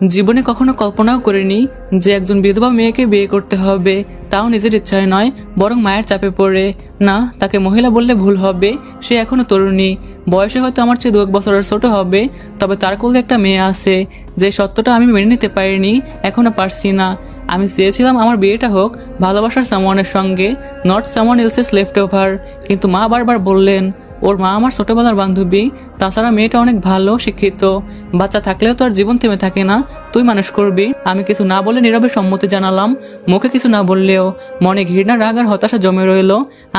জীবনে কখনো কল্পনাও করিনি যে একজন বিধবা মেয়েকে বিয়ে করতে হবে, তাও নিজের ইচ্ছায় নয় বরং মায়ের চাপে পড়ে। না, তাকে মহিলা বললে ভুল হবে, সে এখনো তরুণী, বয়সে হয়তো আমার চেয়ে 2-1 বছরের ছোট হবে, তবে তার কোলে একটা মেয়ে আছে। যে সত্যটা আমি মেনে নিতে পারিনি, এখনো পারছি না। আমি চেয়েছিলাম আমার বিয়েটা হোক ভালোবাসার সামওয়ানের সঙ্গে, not someone else's left over. কিন্তু মা বারবার বললেন, ওর মা আমার ছোটবেলার বান্ধবী, তাছাড়া মেয়েটা অনেক ভালো শিক্ষিত, বাচ্চা থাকলেও তো আর জীবন থেমে থাকে না, তুই মানুষ করবি। আমি কিছু না বলে নীরবে সম্মতি জানালাম, মুখে কিছু না বললেও মনে ঘৃণা, রাগ আর হতাশা জমে রইল।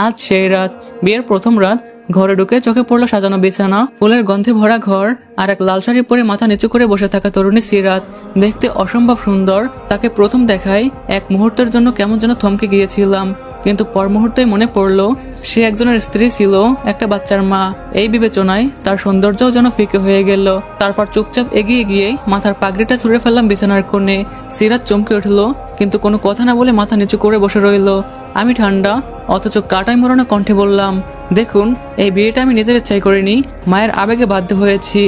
আজ সেই রাত, বিয়ের প্রথম রাত। ঘরে ঢুকে চোখে পড়লো সাজানো বিছানা, ফুলের গন্ধে ভরা ঘর, আর এক লাল শাড়ি পরে মাথা নিচু করে বসে থাকা তরুণী সিরাত। দেখতে অসম্ভব সুন্দর। তাকে প্রথম দেখায় এক মুহূর্তের জন্য কেমন যেন থমকে গিয়েছিলাম, কিন্তু পর মুহূর্তেই মনে পড়লো সে একজনের স্ত্রী ছিল, একটা বাচ্চার মা। এই বিবেচনায় তার সৌন্দর্যও যেন ফিকে হয়ে গেল। তারপর চুপচাপ এগিয়ে গিয়ে মাথার পাগড়িটা ছুঁড়ে ফেললাম বিছানার কোণে। সিরাত চমকে উঠল, কিন্তু কোনো কথা না বলে মাথা নিচু করে বসে রইল। আমি ঠান্ডা অথচ কাটায় মোড়ানো কণ্ঠে বললাম, দেখুন, এই বিয়েটা আমি নিজের ইচ্ছাই করিনি, মায়ের আবেগে বাধ্য হয়েছি।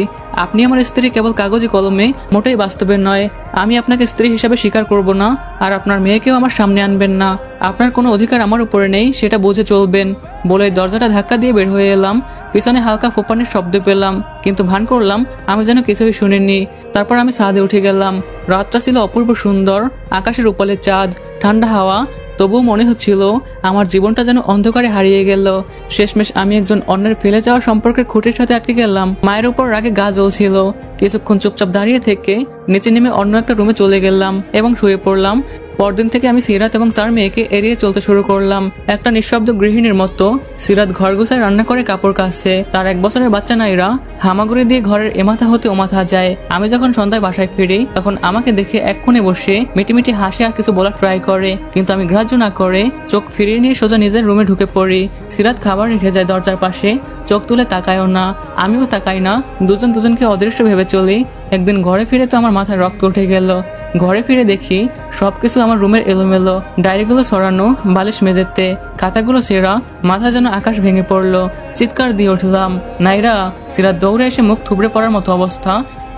আপনি আমার স্ত্রী কেবল কাগজে কলমে, মোটেই বাস্তবে নয়। আমি আপনাকে স্ত্রী হিসাবে স্বীকার করব না, আর আপনার মেয়েকেও আমার সামনে আনবেন না। আপনার কোনো অধিকার আমার উপরে নেই, সেটা বুঝে চলবেন। বলে দরজাটা ধাক্কা দিয়ে বের হয়ে এলাম। পিছনে হালকা ফোপানের শব্দ পেলাম, কিন্তু ভান করলাম আমি যেন কিছুই শুনিনি। তারপর আমি ছাদে উঠে গেলাম। রাতটা ছিল অপূর্ব সুন্দর, আকাশের উপরে চাঁদ, ঠান্ডা হাওয়া। তবুও মনে হচ্ছিল আমার জীবনটা যেন অন্ধকারে হারিয়ে গেল। শেষমেশ আমি একজন অন্যের ফেলে যাওয়া সম্পর্কের খুঁটির সাথে আটকে গেলাম। মায়ের উপর রাগে গা জ্বলছিল। কিছুক্ষণ চুপচাপ দাঁড়িয়ে থেকে নিচে নেমে অন্য একটা রুমে চলে গেলাম এবং শুয়ে পড়লাম। পরদিন থেকে আমি সিরাত এবং তার মেয়েকে এড়িয়ে চলতে শুরু করলাম। একটা নিঃশব্দ গৃহিণীর মতো সিরাত ঘর গুছায়, রান্না করে, কাপড় কাচছে। তার 1 বছরের বাচ্চা নাইরা হামাগুড়ি দিয়ে ঘরের এমাথা হতে ওমাথা যায়। আমি যখন সন্ধ্যায় বাসায় ফিরি, তখন আমাকে দেখে এক কোণে বসে মিটিমিটি হাসি আর কিছু বলার ট্রাই করে, কিন্তু আমি গ্রাহ্য না করে চোখ ফিরিয়ে নিয়ে সোজা নিজের রুমে ঢুকে পড়ি। সিরাত খাবার রেখে যায় দরজার পাশে, চোখ তুলে তাকায়ও না, আমিও তাকাই না। দুজন দুজনকে অদৃশ্য ভেবে চলি। একদিন ঘরে ফিরে তো আমার মাথায় রক্ত উঠে গেল। ঘরে ফিরে দেখি সবকিছু আমার রুমের এলোমেলো, ডায়েরিগুলো ছড়ানো বালিশ মেঝেতে, খাতাগুলো ছেঁড়া, মাথা যেন আকাশ ভেঙে পড়লো। চিৎকার দিয়ে উঠলাম, নাইরা! সিরাত দৌড়ে এসে মুখ থুবড়ে পড়ার মতো অবস্থা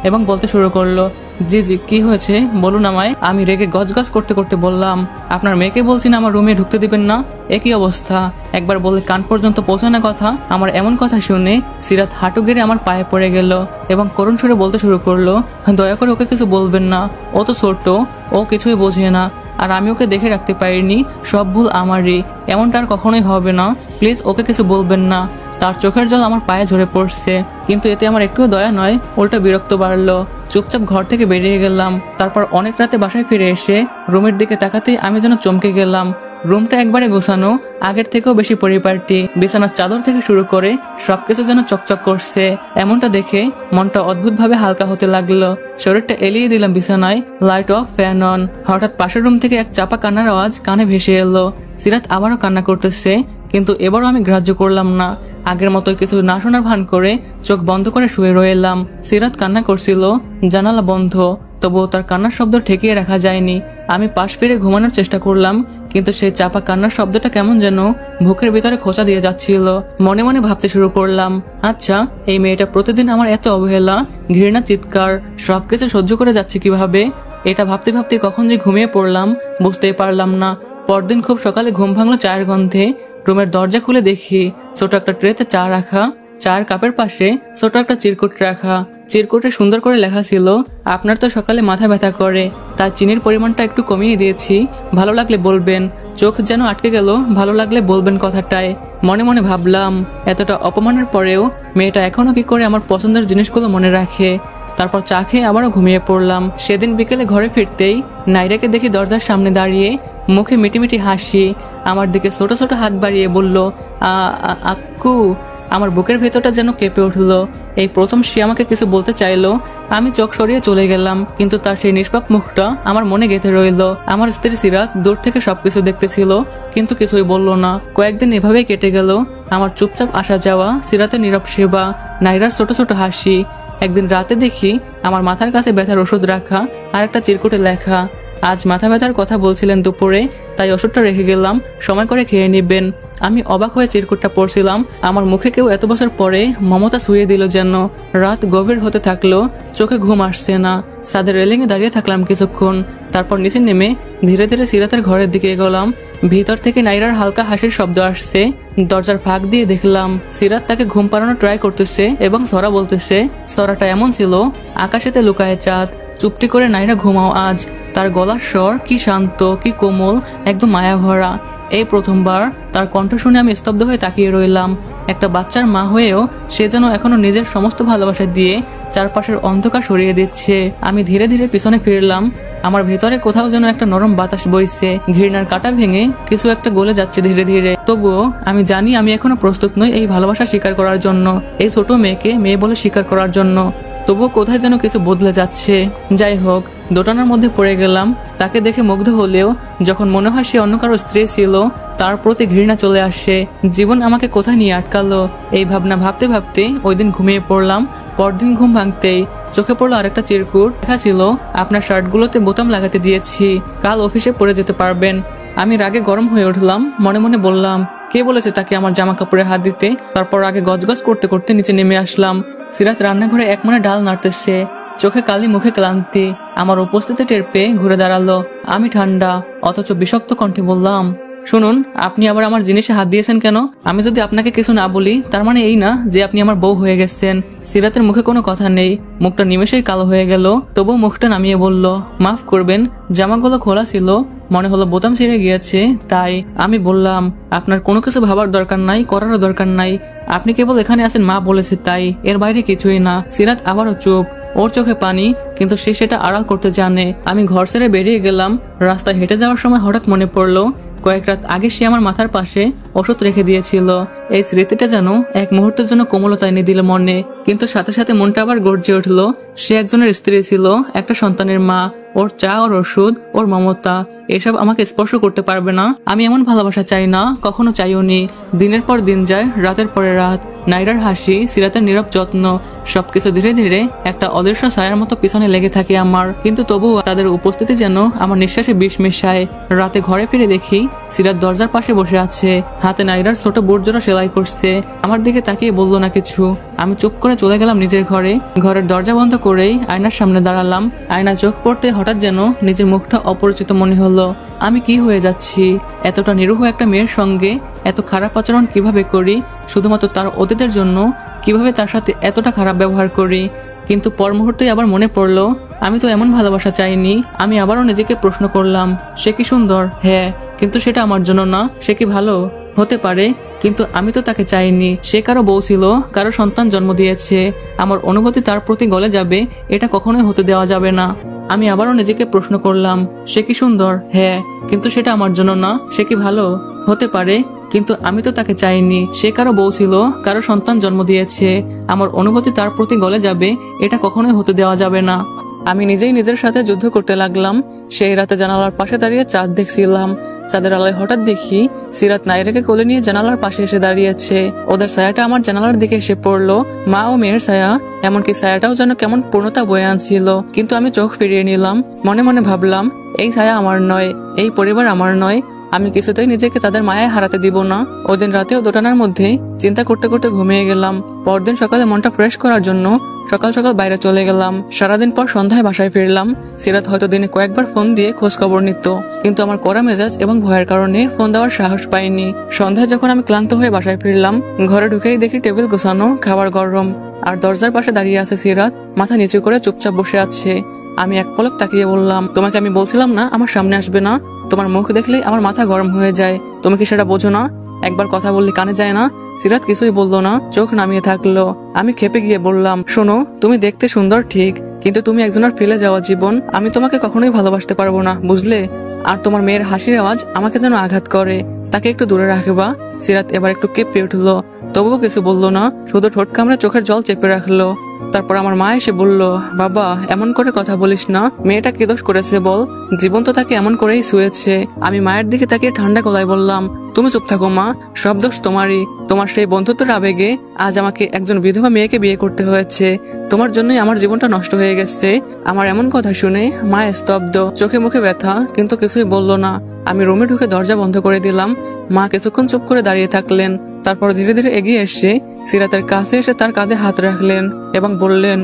এবং বলতে শুরু করলো, জি জি, কি হয়েছে বলুন আমায়। আমি রেগে গজগজ করতে করতে বললাম, আপনার মেয়েকে বলছি না আমার রুমে ঢুকতে দিবেন না। একই অবস্থা, একবার বললে কান পর্যন্ত পৌঁছানো কথা। আমার এমন কথা শুনে সিরাত হাঁটু গেড়ে আমার পায়ে পড়ে গেল এবং করুণ সুরে বলতে শুরু করলো, দয়া করে ওকে কিছু বলবেন না, ও তো ছোট, ও কিছুই বোঝে না, আর আমি ওকে দেখে রাখতে পারিনি, সব ভুল আমারই, এমনটা আর কখনোই হবে না, প্লিজ ওকে কিছু বলবেন না। তার চোখের জল আমার পায়ে ঝরে পড়ছে, কিন্তু এতে আমার একটুও দয়া নয়, উল্টা বিরক্ত বাড়লো। চুপচাপ ঘর থেকে বেরিয়ে গেলাম। তারপর অনেক রাতে বাসায় ফিরে এসে রুমের দিকে তাকাতেই আমি যেন চমকে গেলাম। রুমটা একবারে গোছানো, আগের থেকেও বেশি পরিপাটি। বিছানার চাদর থেকে শুরু করে সবকিছু যেন চকচক করছে। এমনটা দেখে মনটা অদ্ভুতভাবে হালকা হতে লাগলো। শরীরটা এলিয়ে দিলাম বিছানায়, লাইট অফ, ফ্যান অন। হঠাৎ পাশের রুম থেকে এক চাপা কান্নার আওয়াজ কানে ভেসে এলো। সিরাত আবারও কান্না করতেছে, কিন্তু এবারও আমি গ্রাহ্য করলাম না। আগের মতো কিছু না শোনার ভান করে চোখ বন্ধ করে শুয়ে রইলাম। সিরাত কান্না করছিল, জানালা বন্ধ, তবুও তার কান্নার শব্দ ঠেকিয়ে রাখা যায়নি। আমি পাশ ফিরে ঘুমানোর চেষ্টা করলাম, কিন্তু সেই চাপা কান্নার শব্দটা কেমন যেন বুকের ভিতরে খোঁচা দিয়ে যাচ্ছিল। মনে মনে ভাবতে শুরু করলাম, আচ্ছা, এই মেয়েটা প্রতিদিন আমার এত অবহেলা, ঘৃণা, চিৎকার সবকিছু সহ্য করে যাচ্ছে কিভাবে? এটা ভাবতে ভাবতে কখন যে ঘুমিয়ে পড়লাম বুঝতেই পারলাম না। পরদিন খুব সকালে ঘুম ভাঙলো চায়ের গন্ধে। রুমের দরজা খুলে দেখি ছোট একটা ট্রেতে চা রাখা, চায়ের কাপের পাশে ছোট একটা চিরকুট রাখা। চিরকুটে সুন্দর করে লেখা ছিল, আপনার তো সকালে মাথা ব্যথা করে, তার চিনির পরিমাণটা একটু কমিয়ে দিয়েছি, ভালো লাগলে বলবেন। চোখ যেন আটকে গেল, ভালো লাগলে বলবেন কথাটায়। মনে মনে ভাবলাম, এতটা অপমানের পরেও মেয়েটা এখনো কি করে আমার পছন্দের জিনিসগুলো মনে রাখে। তারপর চা খেয়ে আবারও ঘুমিয়ে পড়লাম। সেদিন বিকেলে ঘরে ফিরতেই নাইরাকে দেখি দরজার সামনে দাঁড়িয়ে, মুখে মিটিমিটি হাসি, আমার দিকে ছোট ছোট হাত বাড়িয়ে বলল, আক্কু। আমার বুকের ভেতরটা যেন কেঁপে উঠলো। এই প্রথম সে আমাকে কিছু বলতে চাইলো। আমি চোখ সরিয়ে চলে গেলাম, কিন্তু তার সেই নিষ্পাপ মুখটা আমার মনে গেঁথে রইল। আমার স্ত্রী সিরাত দূর থেকে সবকিছু দেখতেছিল, কিন্তু কিছুই বলল না। কয়েকদিন এভাবেই কেটে গেল। আমার চুপচাপ আসা যাওয়া, সিরাতের নীরব সেবা, নাইরার ছোট ছোট হাসি। একদিন রাতে দেখি আমার মাথার কাছে ব্যথার ওষুধ রাখা আর একটা চিরকুটে লেখা, আজ মাথা ব্যথার কথা বলছিলেন দুপুরে, তাই ওষুধটা রেখে গেলাম, সময় করে খেয়ে নিবেন। আমি অবাক হয়ে চিরকুটটা পড়ছিলাম। আমার মুখে কেউ এত বছর পরে মমতা শুয়ে দিল যেন। রাত গভীর হতে থাকলো, চোখে ঘুম আসছে না। ছাদের রেলিংয়ে দাঁড়িয়ে থাকলাম কিছুক্ষণ, তারপর নিচে নেমে ধীরে ধীরে সিরাতের ঘরের দিকে এগোলাম। ভিতর থেকে নাইরার হালকা হাসির শব্দ আসছে। দরজার ফাঁক দিয়ে দেখলাম সিরাত তাকে ঘুম পাড়ানো ট্রাই করতেছে এবং সরা বলতেছে। সরাটা এমন ছিল, আকাশেতে লুকায় চাঁদ, চুপটি করে নাইরা ঘুমাও আজ। তার গলার স্বর কি শান্ত, কি কোমল, একদম মায়া ভরা। এই প্রথমবার তার কণ্ঠ শুনে আমি স্তব্ধ হয়ে তাকিয়ে রইলাম। একটা বাচ্চার মা হয়েও সে যেন এখনো নিজের সমস্ত ভালোবাসা দিয়ে চারপাশের অন্ধকার সরিয়ে দিচ্ছে। আমি ধীরে ধীরে পিছনে ফিরলাম। আমার ভেতরে কোথাও যেন একটা নরম বাতাস বইছে, ঘৃণার কাঁটা ভেঙে কিছু একটা গলে যাচ্ছে ধীরে ধীরে। তবুও আমি জানি আমি এখনো প্রস্তুত নই এই ভালোবাসা স্বীকার করার জন্য, এই ছোট মেয়েকে মেয়ে বলে স্বীকার করার জন্য। তবুও কোথায় যেন কিছু বদলে যাচ্ছে। যাই হোক, দোটানার মধ্যে পড়ে গেলাম। তাকে দেখে মুগ্ধ হলেও যখন মনে হয় সে অন্য কারো স্ত্রী ছিল, তার প্রতি ঘৃণা চলে আসে। জীবন আমাকে কোথায় নিয়ে আটকালো, এই ভাবনা ভাবতে ভাবতে ওই দিন ঘুমিয়ে পড়লাম। পরদিন ঘুম ভাঙতেই চোখে পড়লো আরেকটা চিরকুট। লেখা ছিল, আপনার শার্টগুলোতে বোতাম লাগাতে দিয়েছি, কাল অফিসে পরে যেতে পারবেন। আমি রাগে গরম হয়ে উঠলাম, মনে মনে বললাম, কে বলেছে তাকে আমার জামা কাপড়ে হাত দিতে? তারপর আগে গজগজ করতে করতে নিচে নেমে আসলাম। সিরাত রান্নাঘরে একমনে ডাল নাড়তেছে, চোখে কালি, মুখে ক্লান্তি। আমার উপস্থিতি টের পেয়ে ঘুরে দাঁড়ালো। আমি ঠান্ডা অথচ বিষাক্ত কণ্ঠে বললাম, শুনুন, আপনি আবার আমার জিনিসে হাত দিয়েছেন কেন? আমি যদি আপনাকে কিছু না বলি তার মানে এই না যে আপনি আমার বউ হয়ে গেছেন। সিরাতের মুখে কোনো কথা নেই, মুখটা নিমেষেই কালো হয়ে গেল। তবুও মুখটা নামিয়ে বলল, মাফ করবেন, জামাগুলো খোলা ছিল, মনে হলো বোতাম ছিঁড়ে গিয়েছে তাই। আমি বললাম, আপনার কোনো কিছু ভাবার দরকার নাই, করারও দরকার নাই। আপনি কেবল এখানে আছেন মা বলেছে তাই, এর বাইরে কিছুই না। সিরাত আবারও চুপ, ওর চোখে পানি, কিন্তু সে সেটা আড়াল করতে জানে। আমি ঘর ছেড়ে বেরিয়ে গেলাম। রাস্তায় হেঁটে যাওয়ার সময় হঠাৎ মনে পড়লো কয়েক রাত আগে সে আমার মাথার পাশে ওষুধ রেখে দিয়েছিল। এই স্মৃতিটা যেন এক মুহূর্তের জন্য কোমলতা এনে দিল মনে, কিন্তু সাথে সাথে মনটা আবার গর্জে উঠলো। সে একজনের স্ত্রী ছিল, একটা সন্তানের মা। ওর চা, ওর ওষুধ, ওর মমতা, এসব আমাকে স্পর্শ করতে পারবে না। আমি এমন ভালোবাসা চাই না, কখনো চাইও নি। দিনের পর দিন যায়, রাতের পরে রাত। নাইরার হাসি, সিরাতের নীরব যত্ন, সবকিছু ধীরে ধীরে একটা অদৃশ্য ছায়ার মতো পিছনে লেগে থাকে আমার। কিন্তু তবুও তাদের উপস্থিতি যেন আমার নিঃশ্বাসে বিষ মেশায়। রাতে ঘরে ফিরে দেখি সিরাত দরজার পাশে বসে আছে, হাতে নাইরার ছোট বুট জোড়া সেলাই করছে। আমার দিকে তাকিয়ে বলল না কিছু। আমি চুপ করে চলে গেলাম নিজের ঘরে। ঘরের দরজা বন্ধ করেই আয়নার সামনে দাঁড়ালাম। আয়না চোখ পড়তে হঠাৎ যেন নিজের মুখটা অপরিচিত মনে হলো। আমি কি হয়ে যাচ্ছি? এতটা নিরীহ একটা মেয়ের সঙ্গে এত খারাপ আচরণ কিভাবে করি? শুধুমাত্র তার অতীতের জন্য কিভাবে তার সাথে এতটা খারাপ ব্যবহার করি? কিন্তু পর মুহূর্তেই আবার মনে পড়লো, আমি তো এমন ভালোবাসা চাইনি। আমি আবারও নিজেকে প্রশ্ন করলাম, সে কি সুন্দর? হ্যাঁ, কিন্তু সেটা আমার জন্য না। সে কি ভালো? হতে পারে, কিন্তু আমি তো তাকে চাইনি। সে কারো বউ ছিল, কারো সন্তান জন্ম দিয়েছে। আমার অনুভূতি তার প্রতি গলে যাবে, এটা কখনোই হতে দেওয়া যাবে না। আমি আবারও নিজেকে প্রশ্ন করলাম, সে কি সুন্দর? হ্যাঁ, কিন্তু সেটা আমার জন্য না। সে কি ভালো? হতে পারে, কিন্তু আমি তো তাকে চাইনি। সে কারো বউ ছিল, কারো সন্তান জন্ম দিয়েছে। আমার অনুভূতি তার প্রতি গলে যাবে, এটা কখনোই হতে দেওয়া যাবে না। আমি নিজেই নিজের সাথে যুদ্ধ করতে লাগলাম। সেই রাতে জানালার পাশে দাঁড়িয়ে চাঁদ দেখছিলাম। চাঁদের আলোয় হঠাৎ দেখি সিরাত নাইরাকে কোলে নিয়ে জানালার পাশে এসে দাঁড়িয়েছে। ওদের ছায়াটা আমার জানালার দিকে এসে পড়লো, মা ও মেয়ের ছায়া। এমনকি ছায়াটাও যেন কেমন পূর্ণতা বয়ে আনছিল। কিন্তু আমি চোখ ফিরিয়ে নিলাম। মনে মনে ভাবলাম, এই ছায়া আমার নয়, এই পরিবার আমার নয়। আমি কিছুতেই নিজেকে তাদের মায়ায় হারাতে দিব না। ওদিন রাতেও দোটানার মধ্যে চিন্তা করতে করতে ঘুমিয়ে গেলাম। পরদিন সকালে মনটা ফ্রেশ করার জন্য সকাল সকাল বাইরে চলে গেলাম। সারাদিন পর সন্ধ্যায় বাসায় ফিরলাম। সিরাত হয়তো দিনে কয়েকবার ফোন দিয়ে খোঁজ খবর নিত, কিন্তু আমার কড়া মেজাজ এবং ভয়ের কারণে ফোন দেওয়ার সাহস পাইনি। সন্ধ্যায় যখন আমি ক্লান্ত হয়ে বাসায় ফিরলাম, ঘরে ঢুকেই দেখি টেবিল গোছানো, খাবার গরম, আর দরজার পাশে দাঁড়িয়ে আছে সিরাত, মাথা নিচু করে চুপচাপ বসে আছে। আমি এক পলক তাকিয়ে বললাম, তোমাকে আমি বলছিলাম না আমার সামনে আসবে না? তোমার মুখ দেখলেই আমার মাথা গরম হয়ে যায়, তুমি কি সেটা বোঝো না? একবার কথা বললে কানে যায় না? সিরাত কিছুই বললো না, চোখ নামিয়ে থাকলো। আমি খেপে গিয়ে বললাম, শোনো, তুমি দেখতে সুন্দর ঠিক, কিন্তু তুমি একজনের ফেলে যাওয়া জীবন। আমি তোমাকে কখনোই ভালোবাসতে পারবো না, বুঝলে? আর তোমার মেয়ের হাসির আওয়াজ আমাকে যেন আঘাত করে, তাকে একটু দূরে রাখবা। সিরাত এবার একটু কেঁপে উঠলো, তবুও কিছু বললো না, শুধু ঠোঁট কামড়ে চোখের জল চেপে রাখলো। তারপর আমার মা এসে বলল, বাবা এমন করে কথা বলিস না, মেয়েটা কি দোষ করেছে বল, জীবন তো তাকে এমন করেই শুয়েছে। আমি মায়ের দিকে তাকিয়ে ঠান্ডা গলায় বললাম, তুমি চুপ থাকো মা, সব দোষ তোমারই। তোমার সেই বন্ধুত্বের আবেগে আজ আমাকে একজন বিধবা মেয়েকে বিয়ে করতে হয়েছে। তোমার জন্যই আমার জীবনটা নষ্ট হয়ে গেছে। আমার এমন কথা শুনে মা স্তব্ধ, চোখে মুখে ব্যথা, কিন্তু কিছুই বলল না। আমি রুমে ঢুকে দরজা বন্ধ করে দিলাম। মা কিছুক্ষণ চুপ করে দাঁড়িয়ে থাকলেন, তারপর ধীরে ধীরে এগিয়ে এসে সিরাতের কাছে এসে তার কাঁধে হাত রাখলেন এবং বললেন,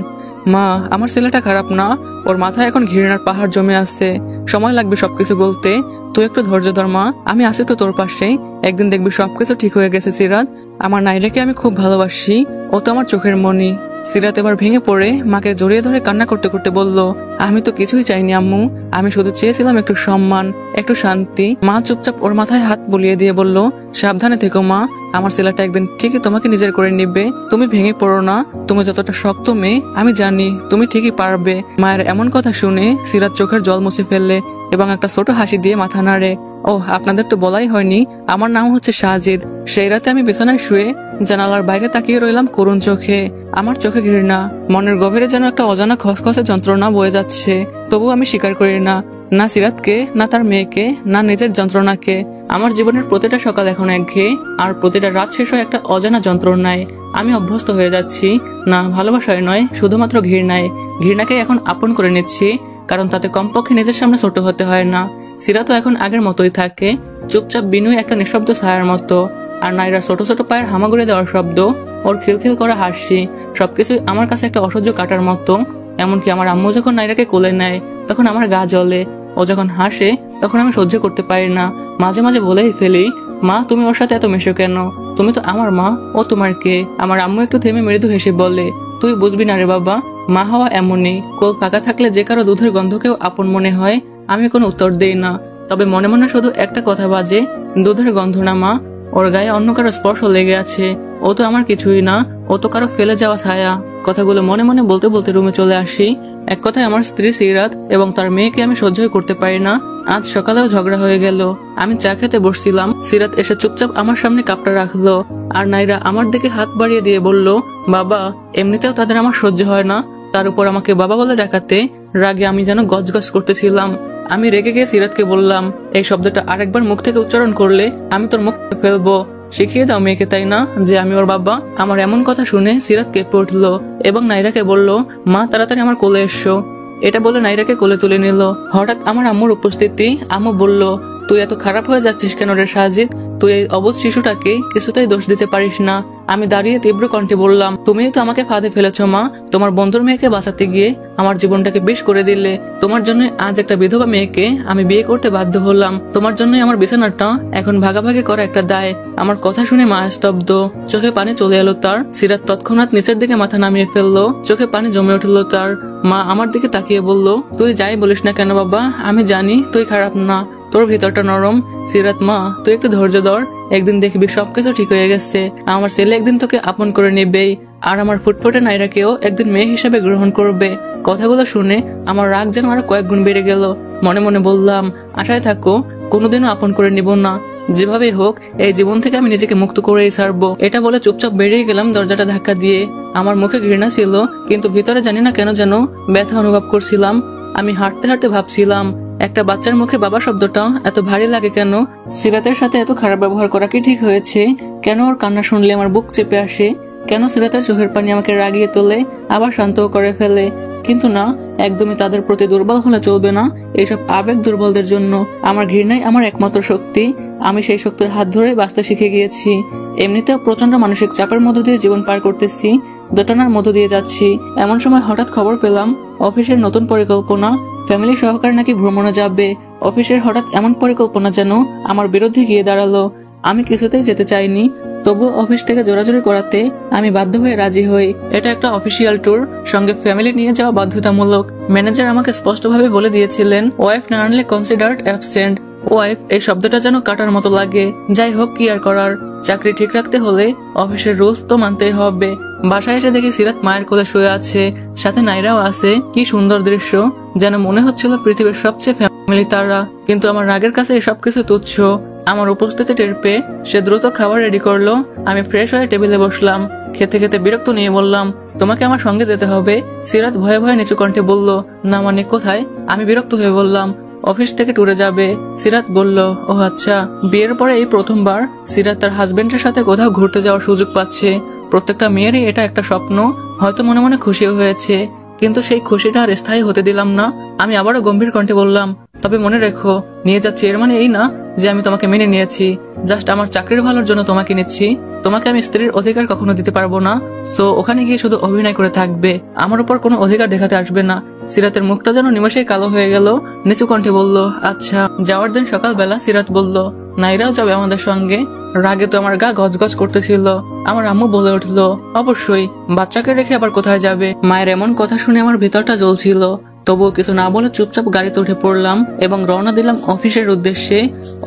মা আমার ছেলেটা খারাপ না, ওর মাথায় এখন ঘৃণার পাহাড় জমে আছে, সময় লাগবে সবকিছু বলতে, তুই একটু ধৈর্য ধর মা, আমি আছি তো তোর পাশে, একদিন দেখবি সবকিছু ঠিক হয়ে গেছে। সিরাত, আমার নাইরাকে আমি খুব ভালোবাসি, ও তো আমার চোখের মনি। সিরাত এবার ভেঙে পড়ে মাকে জড়িয়ে ধরে কান্না করতে করতে বলল, আমি তো কিছুই চাইনি আম্মু, আমি শুধু চেয়েছিলাম একটু সম্মান, একটু শান্তি। মা চুপচাপ ওর মাথায় হাত বুলিয়ে দিয়ে বলল, সাবধানে থেকো মা, আমার ছেলেটা একদিন ঠিকই তোমাকে নিজের করে নিবে, তুমি ভেঙে পড়ো না, তুমি যতটা শক্ত মেয়ে আমি জানি তুমি ঠিকই পারবে। মায়ের এমন কথা শুনে সিরাত চোখের জল মুছে ফেললে এবং একটা ছোট হাসি দিয়ে মাথা নাড়ে। ও আপনাদের তো বলাই হয়নি, আমার নাম হচ্ছে সাজিদ। সেই রাতে আমি বিছানায় শুয়ে জানালার বাইরে তাকিয়ে রইলাম করুণ চোখে। আমার চোখে ঘৃণা, মনের গভীরে যেন একটা অজানা খসখসে যন্ত্রণা বয়ে যাচ্ছে। তবু আমি স্বীকার করি না, না সিরাতকে, না তার মেয়েকে, না নিজের যন্ত্রণাকে। আমার জীবনের প্রতিটা সকাল এখন একঘেয়ে, আর প্রতিটা রাত শেষ হয় একটা অজানা যন্ত্রণায়। আমি অভ্যস্ত হয়ে যাচ্ছি, না ভালোবাসায় নয়, শুধুমাত্র ঘৃণায়। ঘৃণাকে এখন আপন করে নিচ্ছি, কারণ তাতে কমপক্ষে নিজের সামনে ছোট হতে হয় না। সিরাতও এখন আগের মতোই থাকে, চুপচাপ বিনয় একটা নিঃশব্দ ছায়ার মতো। আর নাইরা ছোট ছোট পায়ের হামাগুড়ি দেওয়ার শব্দ, ওর খিলখিল করা হাসি, সবকিছুই আমার কাছে একটা অসহ্য কাটার মতো। এমনকি আমার আম্মু যখন নাইরাকে কোলে নেয় তখন আমার গা জ্বলে, ও যখন হাসে তখন আমি সহ্য করতে পারি না। মাঝে মাঝে বলেই ফেলি, মা তুমি ওর সাথে এত মেশো কেন, তুমি তো আমার মা, ও তোমার কে? আমার আম্মু একটু থেমে মৃদু হেসে বলে, তুই বুঝবি না রে বাবা, মা হওয়া এমনই, কোল ফাঁকা থাকলে যে কারো দুধের গন্ধকেও আপন মনে হয়। আমি কোনো উত্তর দেই না, তবে মনে মনে শুধু একটা কথা বাজে, দুধের গন্ধ না মা, ওর গায়ে অন্য কারো স্পর্শ লেগে আছে, ও তো আমার কিছুই না, ও তো কারো ফেলে যাওয়া ছায়া। কথাগুলো মনে মনে বলতে বলতে রুমে চলে আসি। এক কথায় আমার স্ত্রী সিরাত এবং তার মেয়েকে আমি সহ্যই করতে পারি না। আজ সকালেও ঝগড়া হয়ে গেল। আমি চা খেতে বসছিলাম, সিরাত এসে চুপচাপ আমার সামনে কাপটা রাখলো, আর নাইরা আমার দিকে হাত বাড়িয়ে দিয়ে বলল, বাবা। এমনিতেও তাদের আমার সহ্য হয় না, তার উপর আমাকে বাবা বলে ডাকাতে রাগে আমি যেন গজগজ করতেছিলাম। আমি রেগে গিয়ে সিরাতকে বললাম, এই শব্দটা আরেকবার মুখ থেকে উচ্চারণ করলে আমি তোর মুখ ফেলবো। শিখিয়ে দাও মেয়েকে, তাই না, যে আমি ওর বাবা? আমার এমন কথা শুনে সিরাত কেঁপে উঠলো এবং নাইরাকে বলল, মা তাড়াতাড়ি আমার কোলে এসো। এটা বলে নাইরাকে কোলে তুলে নিল। হঠাৎ আমার আম্মুর উপস্থিতি। আম্মু বলল, তুই এত খারাপ হয়ে যাচ্ছিস কেন রে সাজিদ? তুই এই অবুঝ শিশুটাকে কিছুতেই দোষ দিতে পারিস না। আমি দাঁড়িয়ে তীব্র কণ্ঠে বললাম, তুমিই তো আমাকে ফাঁদে ফেলেছ মা, তোমার বন্ধুর মেয়েকে বাঁচাতে গিয়ে আমার জীবনটাকে বিষ করে দিলে। তোমার জন্য আজ একটা বিধবা মেয়েকে আমি বিয়ে করতে বাধ্য হলাম। তোমার জন্যই আমার বিছানাটা এখন ভাগাভাগি করা একটা দায়। আমার কথা শুনে মা স্তব্ধ, চোখে পানি চলে এলো তার। সিরাত তৎক্ষণাৎ নিচের দিকে মাথা নামিয়ে ফেললো, চোখে পানি জমে উঠলো তার। মা আমার দিকে তাকিয়ে বলল, তুই যাই বলিস না কেন বাবা, আমি জানি তুই খারাপ না, তোর ভিতরটা নরম। সিরাত মা, তুই একটু ধৈর্য ধর, একদিন দেখবি সবকিছু ঠিক হয়ে গেছে। আমার ছেলে একদিন তোকে আপন করে নেবেই, আর আমার ফুটফুটে নাইরাকেও একদিন মেয়ে হিসেবে গ্রহণ করবে। কথাগুলো শুনে আমার রাগ যেন আরো কয়েক গুণ বেড়ে গেল। মনে মনে বললাম, আশায় থাকো, কোনোদিনও আপন করে নিব না, যেভাবেই হোক এই জীবন থেকে আমি নিজেকে মুক্ত করেই ছাড়বো। এটা বলে চুপচাপ বেরিয়ে গেলাম দরজাটা ধাক্কা দিয়ে। আমার মুখে ঘৃণা ছিল, কিন্তু ভিতরে জানি না কেন যেন ব্যথা অনুভব করছিলাম। আমি হাঁটতে হাঁটতে ভাবছিলাম, একটা বাচ্চার মুখে বাবা শব্দটা এত ভারী লাগে কেন? সিরাতের সাথে এত খারাপ ব্যবহার করা কি ঠিক হয়েছে? কেন ওর কান্না শুনলে আমার বুক চেপে আসে? কেন সিরাতের চোখের পানি আমাকে রাগিয়ে তোলে, আবার শান্তও করে ফেলে? কিন্তু না, একদমই তাদের প্রতি দুর্বল হলে চলবে না। এইসব আবেগ দুর্বলদের জন্য। আমার ঘৃণাই আমার একমাত্র শক্তি। আমি সেই শক্তির হাত ধরে বাঁচতে শিখে গিয়েছি। এমনিতেও প্রচন্ড মানসিক চাপের মধ্য দিয়ে জীবন পার করতেছি, দোটানার মধ্য দিয়ে যাচ্ছি। এমন সময় হঠাৎ খবর পেলাম অফিসের নতুন পরিকল্পনা, ফ্যামিলি সহকারে নাকি ভ্রমণে যাবে। অফিসের হঠাৎ এমন পরিকল্পনা যেন আমার বিরুদ্ধে গিয়ে দাঁড়ালো। আমি কিছুতেই যেতে চাইনি, তবুও অফিস থেকে জোরাজোরি করাতে আমি বাধ্য হয়ে রাজি হই। এটা একটা অফিসিয়াল ট্যুর, সঙ্গে ফ্যামিলি নিয়ে যাওয়া বাধ্যতামূলক। ম্যানেজার আমাকে স্পষ্টভাবে বলে দিয়েছিলেন, ওয়াইফ নারানলি কনসিডার্ড অ্যাবসেন্ট। ওয়াইফ এই শব্দটা যেন কাটার মতো লাগে। যাই হোক, কি আর করার, চাকরি ঠিক রাখতে হলে অফিসের রুলস তো মানতেই হবে। বাসায় এসে দেখি সিরাত মায়ের কোলে শুয়ে আছে, সাথে নাইরাও আছে। কি সুন্দর দৃশ্য, যেন মনে হচ্ছিল পৃথিবীর সবচেয়ে ফ্যামিলি তারা। কিন্তু আমার রাগের কাছে এসব কিছু তুচ্ছ। আমার উপস্থিতি টের পেয়ে সে দ্রুত খাবার রেডি করলো। আমি ফ্রেশ হয়ে টেবিলে বসলাম। খেতে খেতে বিরক্ত নিয়ে বললাম, তোমাকে আমার সঙ্গে যেতে হবে। সিরাত ভয়ে ভয়ে নিচু কণ্ঠে বলল, না মানে কোথায়? আমি বিরক্ত হয়ে বললাম, অফিস থেকে ট্যুরে যাবে। সিরাত বলল, ও আচ্ছা। বিয়ের পরে এই প্রথমবার সিরাত তার হাজবেন্ডের সাথে কোথাও ঘুরতে যাওয়ার সুযোগ পাচ্ছে। প্রত্যেকটা মেয়েরই এটা একটা স্বপ্ন। হয়তো মনে মনে খুশিও হয়েছে, কিন্তু সেই খুশিটা আর স্থায়ী হতে দিলাম না। আমি আবারও গম্ভীর কণ্ঠে বললাম, তবে মনে রেখো, নিয়ে যাচ্ছি এর মানে এই না যে আমি তোমাকে মেনে নিয়েছি। জাস্ট আমার চাকরির ভালোর জন্য তোমাকে নিচ্ছি। তোমাকে আমি স্ত্রীর অধিকার কখনো দিতে পারবো না। সো ওখানে গিয়ে শুধু অভিনয় করে থাকবে, আমার উপর কোনো অধিকার দেখাতে আসবে না। সিরাতের মুখটা যেন নিমেষেই কালো হয়ে গেল। নিচু কণ্ঠে বলল, আচ্ছা। যাওয়ার দিন সকালবেলা সিরাত বলল, নাইরাও যাবে আমাদের সঙ্গে। রাগে তো আমার গা গজগজ করতেছিল। আমার আম্মু বলে উঠলো, অবশ্যই, বাচ্চাকে রেখে আবার কোথায় যাবে? মায়ের এমন কথা শুনে আমার ভিতরটা জ্বলছিল। তবুও কিছু না বলে চুপচাপ গাড়িতে উঠে পড়লাম এবং রওনা দিলাম অফিসের উদ্দেশ্যে।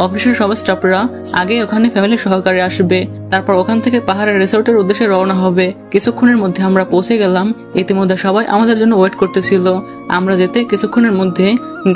অফিসের সব স্টাফরা আগে ওখানে ফ্যামিলি সহকারে আসবে, তারপর ওখান থেকে পাহাড়ের রিসোর্টের উদ্দেশ্যে রওনা হবে। কিছুক্ষণের মধ্যে আমরা পৌঁছে গেলাম। ইতিমধ্যে সবাই আমাদের জন্য ওয়েট করতেছিল। আমরা যেতে কিছুক্ষণের মধ্যে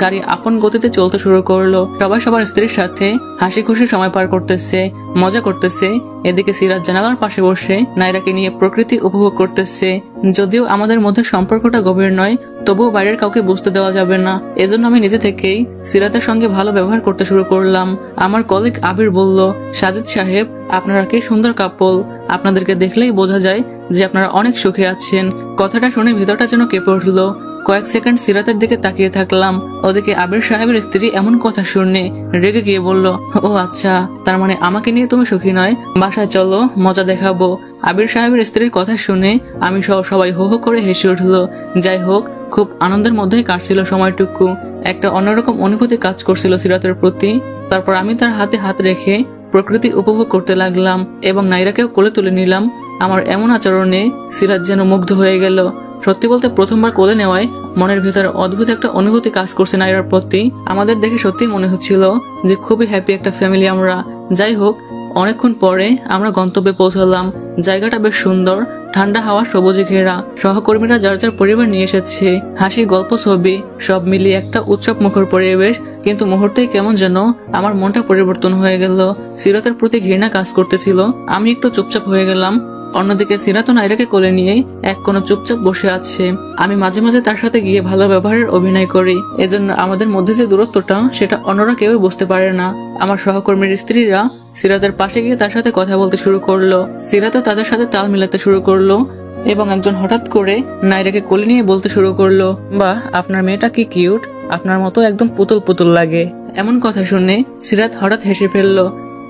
গাড়ি আপন গতিতে চলতে শুরু করলো। সবাই সবার স্ত্রীর সাথে হাসি খুশি সময় পার করতেছে, মজা করতেছে। এদিকে সিরাত জানালার পাশে বসে নাইরাকে নিয়ে প্রকৃতি উপভোগ করতেছে। যদিও আমাদের মধ্যে সম্পর্কটা গভীর নয়, তবুও বাইরের কাউকে বুঝতে দেওয়া যাবে না। এজন্য আমি নিজে থেকেই সিরাতের সঙ্গে ভালো ব্যবহার করতে শুরু করলাম। আমার কলিগ আবির বলল, সাজিদ সাহেব, আপনারা কি সুন্দর কাপল। আপনাদেরকে দেখলেই বোঝা যায় যে আপনারা অনেক সুখে আছেন। কথাটা শুনে ভিতরটা যেন কেঁপে উঠলো। কয়েক সেকেন্ড সিরাতের দিকে তাকিয়ে থাকলাম। ওদিকে আবির সাহেবের স্ত্রী এমন কথা শুনে রেগে গিয়ে বলল, ও আচ্ছা, তার মানে আমাকে নিয়ে তুমি সুখী নয়। বাসায় চলো, মজা দেখাবো। আবির সাহেবের স্ত্রীর কথা শুনে আমি সহ সবাই হো হো করে হেসে উঠলো। যাই হোক, খুব আনন্দের মধ্যেই কাটছিল সময়টুকু। একটা অন্যরকম অনুভূতি কাজ করছিল সিরাতের প্রতি। তারপর আমি তার হাতে হাত রেখে প্রকৃতি উপভোগ করতে লাগলাম এবং নাইরাকেও কোলে তুলে নিলাম। আমার এমন আচরণে সিরাত যেন মুগ্ধ হয়ে গেল। সত্যি বলতে প্রথমবার কোলে নেওয়ায় মনের ভেতরে অদ্ভুত একটা অনুভূতি কাজ করছে নাইরার প্রতি। আমাদের দেখে সত্যি মনে হচ্ছিল যে খুবই হ্যাপি একটা ফ্যামিলি আমরা। যাই হোক, অনেকক্ষণ পরে আমরা গন্তব্যে পৌঁছালাম। জায়গাটা বেশ সুন্দর, ঠান্ডা হাওয়া, সবুজে ঘেরা। সহকর্মীরা যার যার পরিবার নিয়ে এসেছে। হাসি, গল্প, ছবি সব মিলিয়ে একটা উৎসব মুখর পরিবেশ। কিন্তু মুহূর্তেই কেমন যেন আমার মনটা পরিবর্তন হয়ে গেল। সিরাতের প্রতি ঘৃণা কাজ করতেছিল। আমি একটু চুপচাপ হয়ে গেলাম। অন্যদিকে সিরাত ও নাইরাকে কোলে নিয়ে এক কোণে চুপচাপ বসে আছে। আমি মাঝে মাঝে তার সাথে গিয়ে ভালো ব্যবহারের অভিনয় করি। এজন্য আমাদের মধ্যে যে দূরত্বটা, সেটা অন্যরা কেউই বুঝতে পারে না। আমার সহকর্মীর স্ত্রীরা সিরাতের পাশে গিয়ে তার সাথে কথা বলতে শুরু করলো। সিরাতও তাদের সাথে তাল মিলাতে শুরু করলো এবং একজন হঠাৎ করে নাইরাকে কোলে নিয়ে বলতে শুরু করলো, বাহ, আপনার মেয়েটা কি কিউট, আপনার মতো একদম পুতুল পুতুল লাগে। এমন কথা শুনে সিরাত হঠাৎ হেসে ফেললো।